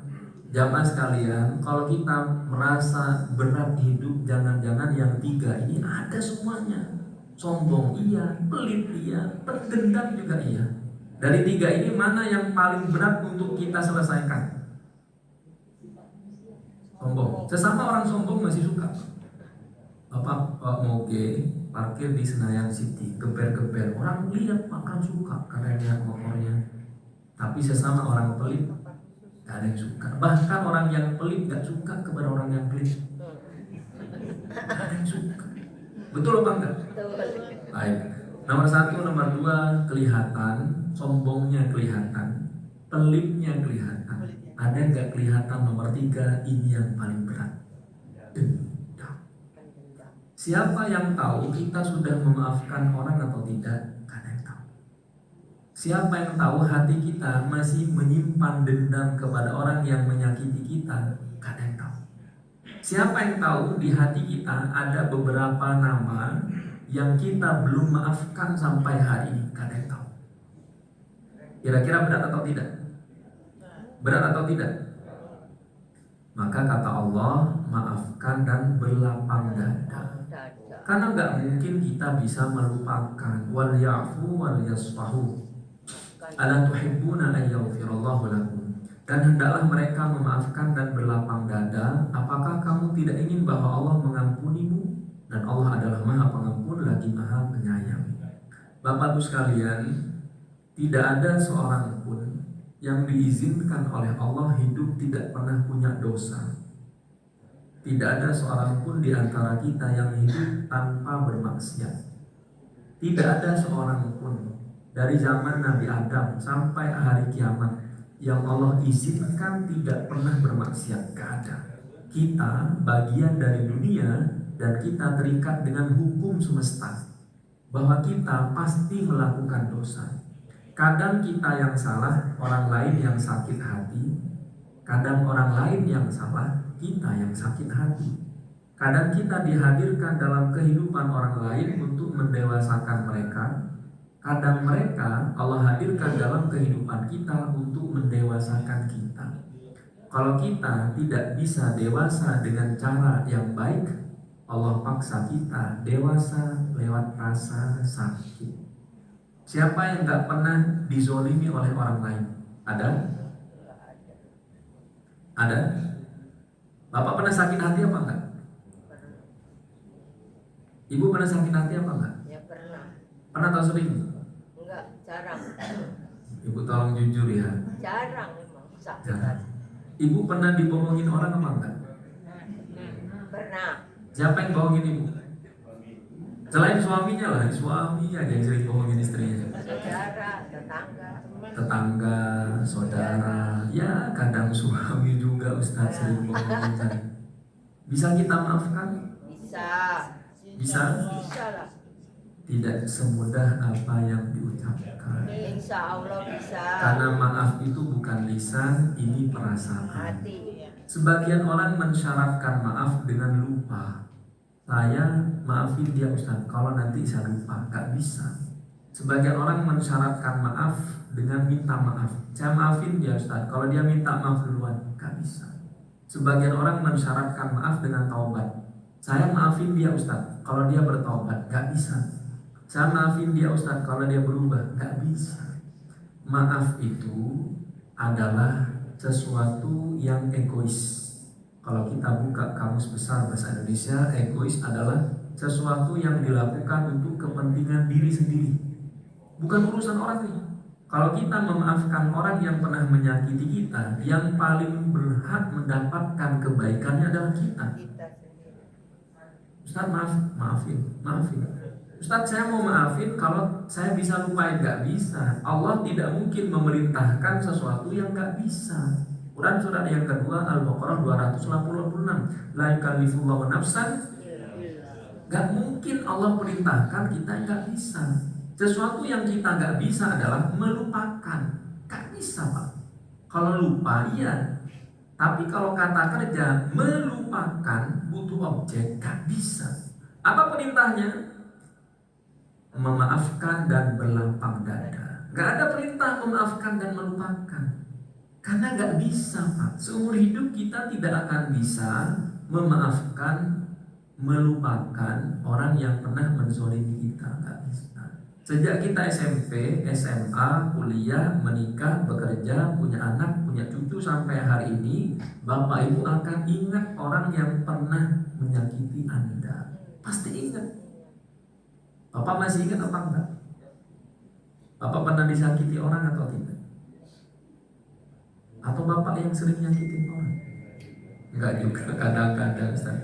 Jamaah sekalian, kalau kita merasa berat hidup, jangan-jangan yang tiga ini ada semuanya. Sombong iya, pelit iya, pendendam juga iya. Dari tiga ini mana yang paling berat untuk kita selesaikan? Sombong. Sesama orang sombong masih suka. Bapak moge parkir di Senayan City, geber-geber. Orang lihat makan suka karena lihat motornya. Tapi sesama orang pelit gak ada yang suka. Bahkan orang yang pelit gak suka kepada orang yang pelit. Gak ada yang suka. Betul apa enggak? Baik. Nomor 1, nomor 2 kelihatan, sombongnya kelihatan, pelitnya kelihatan. Ada yang gak kelihatan? Nomor 3, ini yang paling berat. Dendam. Siapa yang tahu kita sudah memaafkan orang atau tidak? Siapa yang tahu hati kita masih menyimpan dendam kepada orang yang menyakiti kita? Gak ada yang tahu. Siapa yang tahu di hati kita ada beberapa nama yang kita belum maafkan sampai hari ini? Gak ada yang tahu. Kira-kira berat atau tidak? Berat atau tidak? Maka kata Allah, maafkan dan berlapang dada. Karena gak mungkin kita bisa melupakan. Wal ya'fu wal yasfahu. Ala tuhibbuna ayyaghfirallahu lakum. Dan hendaklah mereka memaafkan dan berlapang dada. Apakah kamu tidak ingin bahwa Allah mengampunimu? Dan Allah adalah Maha Pengampun lagi Maha Penyayang. Bapak Ibu sekalian, tidak ada seorang pun yang diizinkan oleh Allah hidup tidak pernah punya dosa. Tidak ada seorang pun di antara kita yang hidup tanpa bermaksiat. Tidak ada seorang pun dari zaman Nabi Adam sampai hari kiamat yang Allah izinkan tidak pernah bermaksiat. Gak ada. Kita bagian dari dunia dan kita terikat dengan hukum semesta bahwa kita pasti melakukan dosa. Kadang kita yang salah, orang lain yang sakit hati. Kadang orang lain yang salah, kita yang sakit hati. Kadang kita dihadirkan dalam kehidupan orang lain untuk mendewasakan mereka. Kadang mereka Allah hadirkan dalam kehidupan kita untuk mendewasakan kita. Kalau kita tidak bisa dewasa dengan cara yang baik, Allah paksa kita dewasa lewat rasa sakit. Siapa yang gak pernah dizolimi oleh orang lain? Ada? Ada? Bapak pernah sakit hati apa enggak? Ibu pernah sakit hati apa enggak? Ya pernah. Pernah atau sering? Enggak, jarang. Ibu tolong jujur ya. Jarang memang sakit Jarang. hati. Ibu pernah dibohongin orang apa enggak? Pernah. Siapa yang bohongin ibu? Selain suaminya lah, suami aja yang sering bohongin istrinya. Saudara, tetangga. Tetangga, saudara, ya kadang suami juga Ustaz sering bohongin saya. Bisa kita maafkan? Bisa. Bisa? Bisa lah. Tidak semudah apa yang diucapkan. Insya Allah bisa. Karena maaf itu bukan lisan, ini perasaan. Hati. Sebagian orang mensyaratkan maaf dengan lupa. Saya maafin dia Ustaz, kalau nanti saya lupa, gak bisa. Sebagian orang mensyaratkan maaf dengan minta maaf. Saya maafin dia Ustaz, kalau dia minta maaf duluan, gak bisa. Sebagian orang mensyaratkan maaf dengan taubat. Saya maafin dia Ustaz, kalau dia bertaubat, gak bisa. Saya maafin dia Ustaz, kalau dia berubah, gak bisa. Maaf itu adalah sesuatu yang egois. Kalau kita buka kamus besar bahasa Indonesia, egois adalah sesuatu yang dilakukan untuk kepentingan diri sendiri, bukan urusan orang lain. Kalau kita memaafkan orang yang pernah menyakiti kita, yang paling berhak mendapatkan kebaikannya adalah kita. Ustaz maafin. Ustaz saya mau maafin, kalau saya bisa lupain, gak bisa. Allah tidak mungkin memerintahkan sesuatu yang gak bisa. Quran surat yang kedua Al-Baqarah 286, la yukallifullahu nafsan, gak mungkin Allah perintahkan kita gak bisa. Sesuatu yang kita gak bisa adalah melupakan. Gak bisa Pak. Kalau lupa iya, tapi kalau kata kerja melupakan butuh objek, gak bisa. Apa perintahnya? Memaafkan dan berlapang dada. Gak ada perintah memaafkan dan melupakan, karena gak bisa Pak. Seumur hidup kita tidak akan bisa memaafkan, melupakan orang yang pernah menzolimi kita. Gak bisa. Sejak kita SMP, SMA, kuliah, menikah, bekerja, punya anak, punya cucu sampai hari ini, Bapak Ibu akan ingat orang yang pernah menyakiti Anda. Pasti ingat. Bapak masih ingat apa enggak? Bapak pernah disakiti orang atau tidak? Atau Bapak yang sering nyakitin orang? Enggak juga, kadang-kadang Ustaz.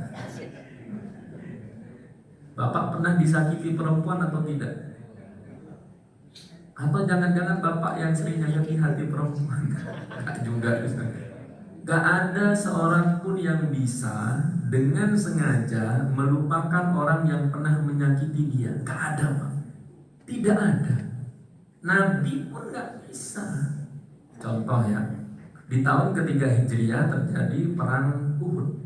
Bapak pernah disakiti perempuan atau tidak? Atau jangan-jangan Bapak yang sering nyakiti hati perempuan? Enggak juga Ustaz. Gak ada seorang pun yang bisa dengan sengaja melupakan orang yang pernah menyakiti dia. Gak ada Pak. Tidak ada. Nabi pun gak bisa. Contoh ya, di tahun ketiga Hijriah terjadi perang Uhud.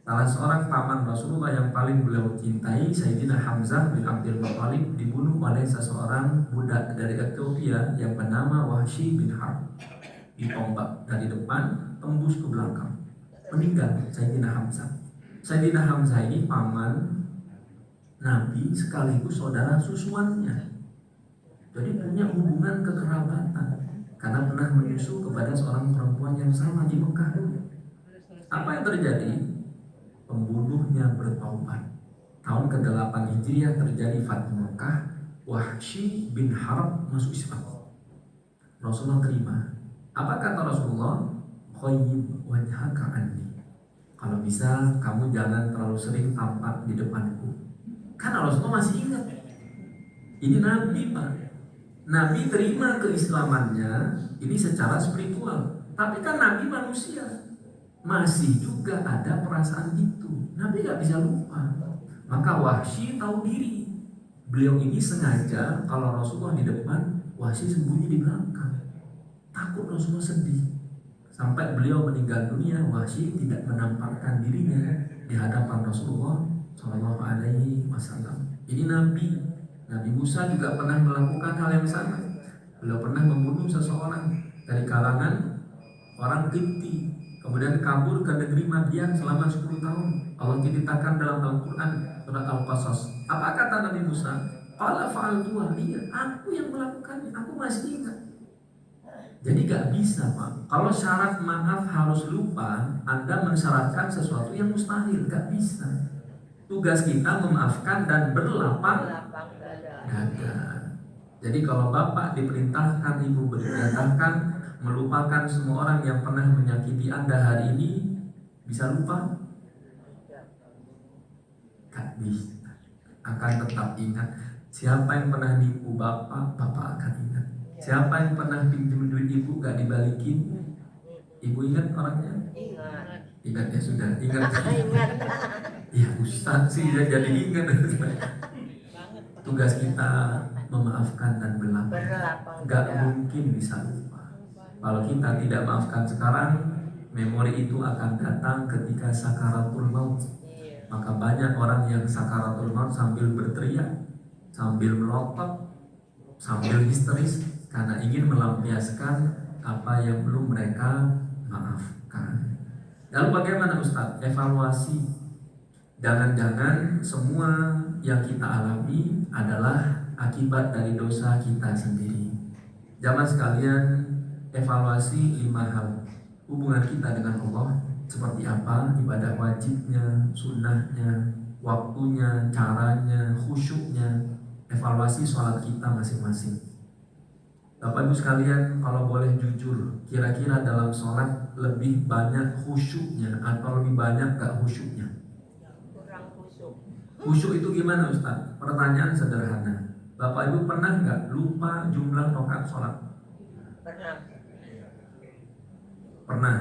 Salah seorang paman Rasulullah yang paling beliau cintai, Sayyidina Hamzah bin Abdul Muthalib, dibunuh oleh seseorang budak dari Ethiopia yang bernama Wahsy bin Harb. Ditombak dari depan, tembus ke belakang, meninggal Sayyidina Hamzah. Sayyidina Hamzah ini paman Nabi sekaligus saudara susuannya. Jadi punya hubungan kekerabatan karena pernah menyusu kepada seorang perempuan yang sama di Mekah dulu. Apa yang terjadi? Pembunuhnya bertaubat. Tahun ke-8 Hijriah terjadi Fathu Mekah. Wahsy bin Harb masuk Islam. Rasulullah terima. Apa kata Rasulullah? Khayyib wajhaka anni. Kalau bisa kamu jangan terlalu sering tampak di depanku. Karena Rasulullah masih ingat. Ini Nabi Pak. Nabi terima keislamannya ini secara spiritual. Tapi kan Nabi manusia, masih juga ada perasaan itu. Nabi gak bisa lupa. Maka Wahsy tahu diri. Beliau ini sengaja kalau Rasulullah di depan, Wahsy sembunyi di belakang. Takut Rasulullah sedih. Sampai beliau meninggal dunia, Wahsy tidak menampakkan dirinya di hadapan Rasulullah Shallallahu Alaihi Wasallam. Ini Nabi. Nabi Musa juga pernah melakukan hal yang sama. Beliau pernah membunuh seseorang dari kalangan orang Qibti, kemudian kabur ke negeri Madian selama 10 tahun. Allah ceritakan dalam Al-Quran surat Al-Qasas. Apa kata Nabi Musa? Qala fa'altuha. Iya, aku yang melakukannya, aku masih ingat. Jadi gak bisa Pak. Kalau syarat maaf harus lupa, Anda mensyaratkan sesuatu yang mustahil. Gak bisa. Tugas kita memaafkan dan berlapang dada. Jadi kalau Bapak diperintahkan, Ibu diperintahkan melupakan semua orang yang pernah menyakiti Anda hari ini, bisa lupa? Gak bisa. Akan tetap ingat. Siapa yang pernah nipu Bapak, Bapak akan ingat. Siapa yang pernah pinjam duit Ibu gak dibalikin, Ibu ingat orangnya? Ingat ya sudah, ingat. Ya Ustaz sih jadi ingat. Tugas kita memaafkan dan berlapang. Gak mungkin bisa lupa. Kalau kita tidak maafkan sekarang, memori itu akan datang ketika sakaratul maut. Maka banyak orang yang sakaratul maut sambil berteriak, sambil melotot, sambil histeris, karena ingin melampiaskan apa yang belum mereka maafkan. Lalu bagaimana Ustadz? Evaluasi. Jangan-jangan semua yang kita alami adalah akibat dari dosa kita sendiri. Jamaah sekalian, evaluasi 5 hal. Hubungan kita dengan Allah seperti apa, ibadah wajibnya, sunnahnya, waktunya, caranya, khusyuknya. Evaluasi sholat kita masing-masing. Bapak Ibu sekalian, kalau boleh jujur, kira-kira dalam sholat lebih banyak khusyuknya atau lebih banyak gak khusyuknya? Kurang khusyuk. Khusyuk itu gimana Ustaz? Pertanyaan sederhana. Bapak Ibu pernah nggak lupa jumlah rakaat sholat? Pernah. Pernah.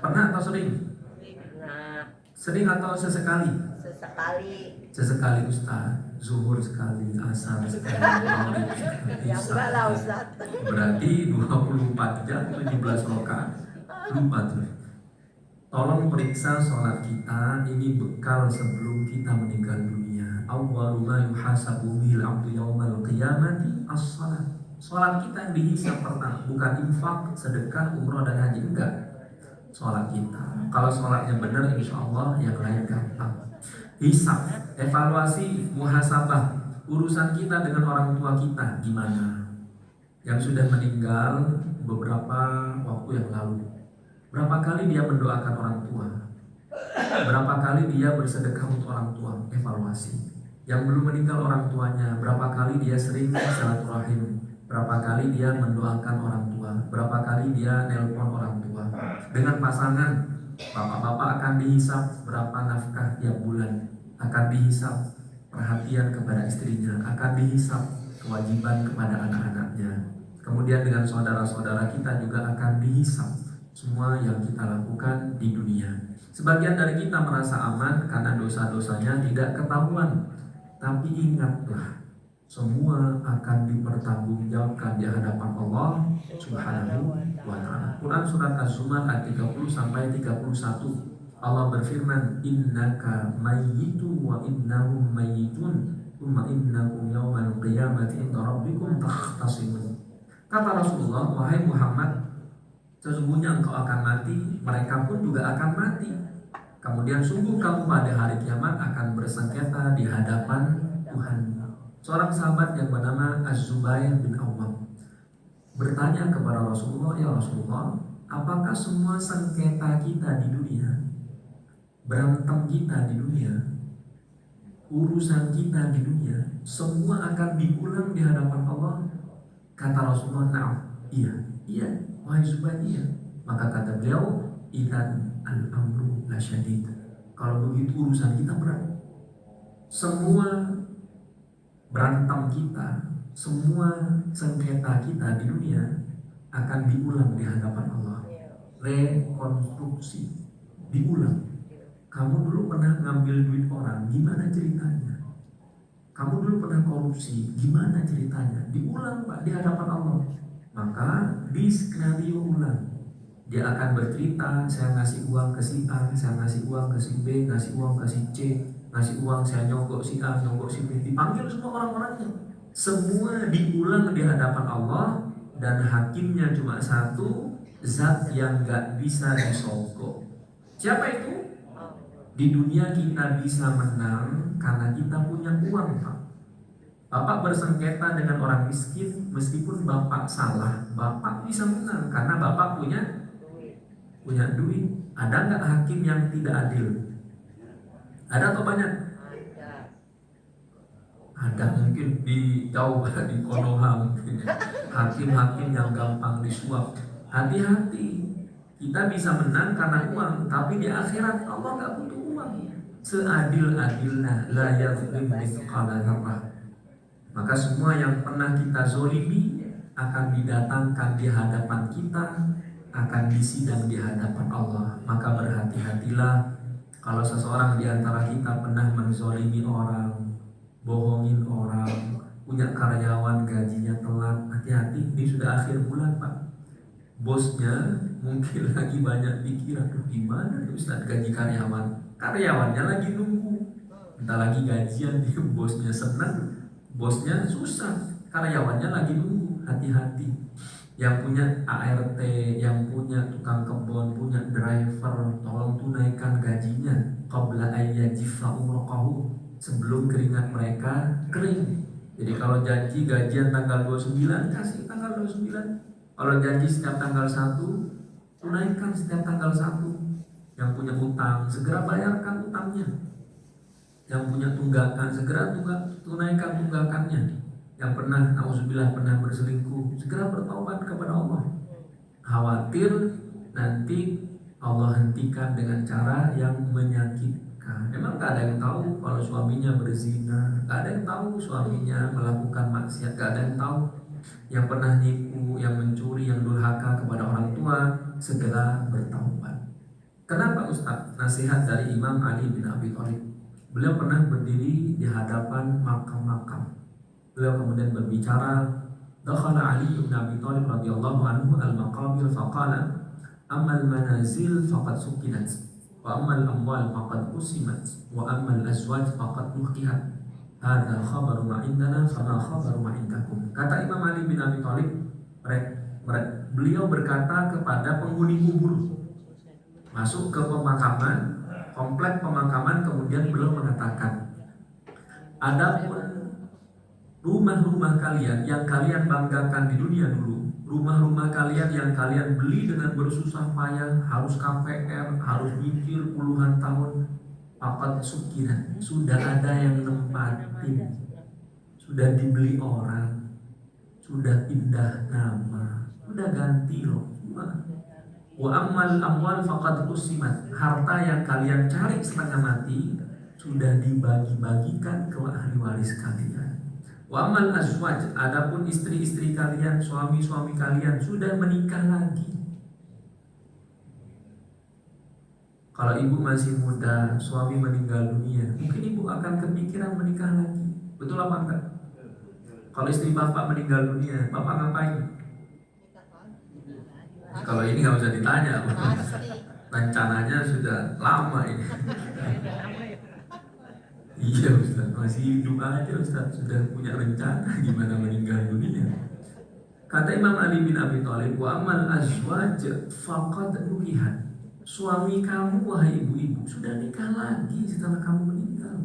Pernah atau sering? Pernah. Sering atau sesekali? Sesekali. Sesekali Ustaz. Zuhur sekali, asar sekali, maghrib sekali, Ya isya enggak lah sekali. Ustaz. Berarti 24 jam 17 rakaat. Lupa tuh. Tolong periksa sholat kita, ini bekal sebelum kita meninggal dunia. Awwalu ma yuhasabu bihil abdu yaumal qiyamati as-shalat. Sholat kita yang dihisab pertama, bukan infak, sedekah, umroh dan haji, enggak. Sholat kita. Kalau sholatnya benar, insya Allah yang lain gampang. Hisab, evaluasi, muhasabah. Urusan kita dengan orang tua kita gimana? Yang sudah meninggal beberapa waktu yang lalu. Berapa kali dia mendoakan orang tua? Berapa kali dia bersedekah untuk orang tua? Evaluasi. Yang belum meninggal orang tuanya, berapa kali dia sering silaturahim? Berapa kali dia mendoakan orang tua? Berapa kali dia nelpon orang tua? Dengan pasangan, bapak-bapak akan dihisap berapa nafkah tiap bulan, akan dihisap perhatian kepada istrinya, akan dihisap kewajiban kepada anak-anaknya. Kemudian dengan saudara-saudara kita juga akan dihisap semua yang kita lakukan di dunia. Sebagian dari kita merasa aman karena dosa-dosanya tidak ketahuan. Tapi ingatlah, semua akan dipertanggungjawabkan di hadapan Allah Subhanahu wa ta'ala. Quran surat Az-Zumar ayat 30 sampai 31. Allah berfirman, innaka mayyitu wa innahum mayyitun thumma innakum yawmal qiyamati inda rabbikum takhtasimun. Kata Rasulullah, wahai Muhammad, sesungguhnya engkau akan mati, mereka pun juga akan mati. Kemudian sungguh kamu pada hari kiamat akan bersengketa di hadapan Tuhan. Seorang sahabat yang bernama Az-Zubair bin Awwam bertanya kepada Rasulullah, ya Rasulullah, apakah semua sengketa kita di dunia, berantem kita di dunia, urusan kita di dunia, semua akan diulang di hadapan Allah? Kata Rasulullah, na'am, iya, wahai Zubair, iya. Maka kata beliau, idzan al-amru lasyadid. Kalau begitu urusan kita berat. Semua berantem kita, semua sengketa kita di dunia akan diulang di hadapan Allah. Rekonstruksi, diulang. Kamu dulu pernah ngambil duit orang, gimana ceritanya? Kamu dulu pernah korupsi, gimana ceritanya? Diulang Pak di hadapan Allah. Maka di skenario ulang, dia akan bercerita, saya ngasih uang ke si A, saya ngasih uang ke si B, ngasih uang ke si C, ngasih uang saya nyogok si A, nyogok si B. Dipanggil semua orang-orangnya. Semua diulang di hadapan Allah. Dan hakimnya cuma satu, zat yang gak bisa disogok. Siapa itu? Di dunia kita bisa menang karena kita punya uang, Pak. Bapak bersengketa dengan orang miskin, meskipun Bapak salah, Bapak bisa menang karena Bapak punya duit. Ada nggak hakim yang tidak adil? Ada atau banyak? Ada mungkin di jauh di Konoha mungkin ya. Hakim-hakim yang gampang disuap. Hati-hati. Kita bisa menang karena uang, tapi di akhirat Allah nggak butuh uang. Seadil-adilnya la yazlim mithqala dzarrah. Maka semua yang pernah kita zolimi akan didatangkan di hadapan kita, akan disidang di hadapan Allah. Maka berhati-hatilah kalau seseorang di antara kita pernah menzolimi orang, bohongin orang, punya karyawan gajinya telat. Hati-hati, ini sudah akhir bulan Pak. Bosnya mungkin lagi banyak pikiran, gimana nih Ustaz gaji karyawannya lagi nunggu, entah lagi gajian, bosnya senang, bosnya susah, karyawannya lagi nunggu. Hati-hati. yang punya ART, yang punya tukang kebun, punya driver, tolong tunaikan gajinya qabla ayyajifa umroqahu, sebelum keringat mereka kering. Jadi kalau janji gajian tanggal 29, kasih tanggal 29. Kalau janji setiap tanggal 1, tunaikan setiap tanggal 1. Yang punya utang, segera bayarkan utangnya. Yang punya tunggakan, segera tunaikan tunggakannya. Yang pernah, nauzubillah, pernah berselingkuh, segera bertobat kepada Allah. Khawatir nanti Allah hentikan dengan cara yang menyakitkan. Emang gak ada yang tahu kalau suaminya berzina, gak ada yang tahu suaminya melakukan maksiat, gak ada yang tahu. Yang pernah nipu, yang mencuri, yang durhaka kepada orang tua, segera bertaubat. Kenapa Ustaz? Nasihat dari Imam Ali bin Abi Thalib. Beliau pernah berdiri di hadapan makam-makam. Beliau kemudian berbicara, dakhala Ali bin Abi Thalib radhiyallahu anhu al-maqabir faqala ammal manazil faqad sukinat wa ammal amwal faqad qusimat wa ammal azwaj faqad nukihat hadza khabaru ma indana fama khabaru ma indakum. Kata Imam Ali bin Abi Thalib, beliau berkata kepada penghuni kubur, masuk ke pemakaman, komplek pemakaman, kemudian beliau mengatakan, adapun rumah-rumah kalian yang kalian banggakan di dunia dulu, rumah-rumah kalian yang kalian beli dengan bersusah payah, harus KPR, harus mikir puluhan tahun, papat sukiran, sudah ada yang nempatin, sudah dibeli orang, sudah pindah nama, sudah ganti loh. Wa ammal amwal faqad qusimat, harta yang kalian cari setengah mati sudah dibagi-bagikan ke ahli waris kalian. Wa amal azwaj, adapun istri-istri kalian, suami-suami kalian sudah menikah lagi. Kalau ibu masih muda, suami meninggal dunia, mungkin ibu akan kepikiran menikah lagi. Betul apa enggak? Kalau istri bapak meninggal dunia, bapak ngapain? Kalau ini nggak usah ditanya, rencananya sudah lama ini. Iya Ustaz, masih hidup aja Ustaz, sudah punya rencana gimana meninggal dunia. Kata Imam Ali bin Abi Thalib, wa amal azwaj faqad nukihat. Suami kamu wahai ibu-ibu sudah nikah lagi setelah kamu meninggal.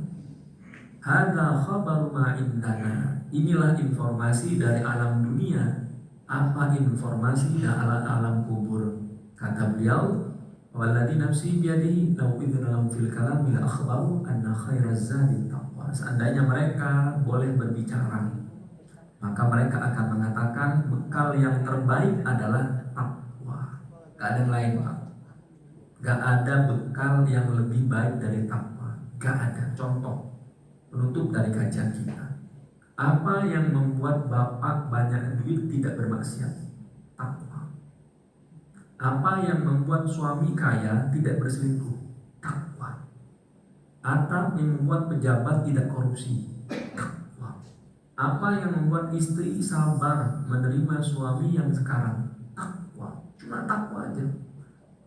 Hadza khabaru ma indana. Inilah informasi dari alam dunia. Apa informasi dari alam kubur? Kata beliau, walladzi nafsi biyadihi law idza lam fil kalam bil akhbaru anna khairaz zadi taqwa. Seandainya mereka boleh berbicara, maka mereka akan mengatakan bekal yang terbaik adalah takwa. Gak ada yang lain, Pak. Gak ada bekal yang lebih baik dari takwa. Gak ada. Contoh penutup dari kajian kita. Apa yang membuat bapak banyak duit tidak bermaksiat? Takwa. Apa yang membuat suami kaya tidak berselingkuh? Takwa. Atau yang membuat pejabat tidak korupsi? Takwa. Apa yang membuat istri sabar menerima suami yang sekarang? Takwa. Cuma takwa aja.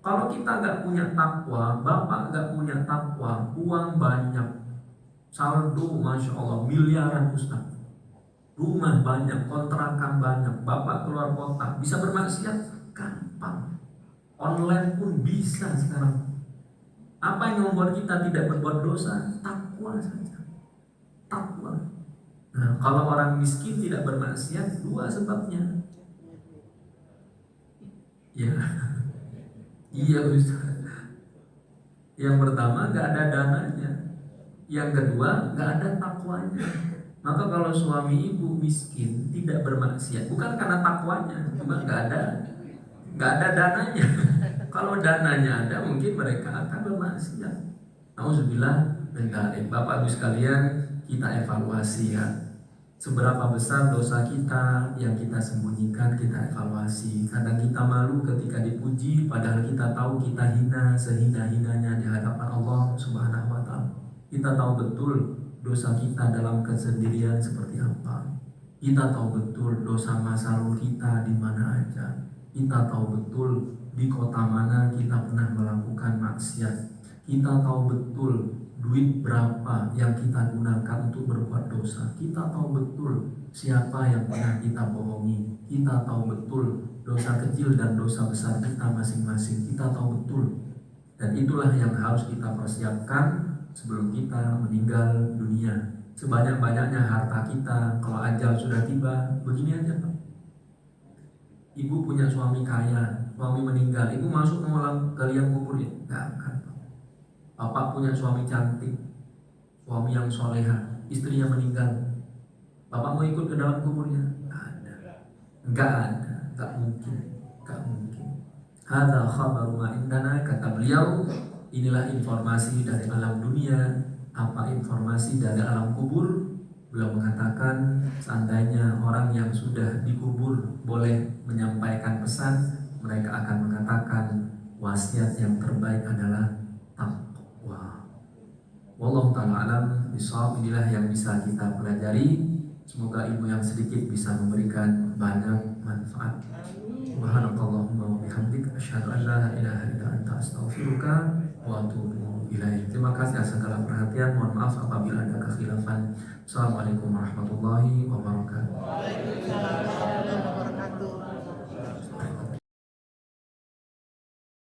Kalau kita nggak punya takwa, bapak nggak punya takwa, uang banyak, saldo masya Allah miliaran Ustaz, rumah banyak, kontrakan banyak, bapak keluar kota, bisa bermaksiat? Gampang. Online pun bisa sekarang. Apa yang membuat kita tidak berbuat dosa? Takwa saja. Takwa. Nah, kalau orang miskin tidak bermaksiat, dua sebabnya. Ya, iya Ustaz. Yang pertama nggak ada dananya. Yang kedua nggak ada takwanya. Maka kalau suami ibu miskin tidak bermaksiat, bukan karena takwanya, cuma nggak ada dananya. Kalau dananya ada, mungkin mereka akan bermaksiat. Nauzubillah min dzalik. Bapak Ibu sekalian, kita evaluasi ya. Seberapa besar dosa kita yang kita sembunyikan, kita evaluasi. Kadang kita malu ketika dipuji, padahal kita tahu kita hina sehina-hinanya di hadapan Allah Subhanahu wa Ta'ala. Kita tahu betul dosa kita dalam kesendirian seperti apa. Kita tahu betul dosa masa lalu kita di mana aja. Kita tahu betul di kota mana kita pernah melakukan maksiat. Kita tahu betul duit berapa yang kita gunakan untuk berbuat dosa. Kita tahu betul siapa yang pernah kita bohongi. Kita tahu betul dosa kecil dan dosa besar kita masing-masing. Kita tahu betul. Dan itulah yang harus kita persiapkan sebelum kita meninggal dunia. Sebanyak-banyaknya harta kita, kalau ajal sudah tiba, begini aja Pak. Ibu punya suami kaya, suami meninggal, ibu masuk ke liang kuburnya? Enggak akan. Bapak punya suami cantik, suami yang soleha, istrinya meninggal, bapak mau ikut ke dalam kuburnya? Enggak ada, enggak mungkin. Hadza khabaru ma indana, kata beliau, inilah informasi dari alam dunia. Apa informasi dari alam kubur? Beliau mengatakan, seandainya orang yang sudah dikubur boleh menyampaikan pesan, mereka akan mengatakan wasiat yang terbaik adalah taqwa. Wallahu ta'ala alam bishawab. Inilah yang bisa kita pelajari. Semoga ilmu yang sedikit bisa memberikan banyak manfaat. Subhanakallahumma wa bihamdik, asyhadu an la ilaha illa anta, astaghfiruka wa atubu ilaik. Terima kasih atas segala perhatian. Mohon maaf apabila ada kekhilafan. Assalamualaikum warahmatullahi wabarakatuh.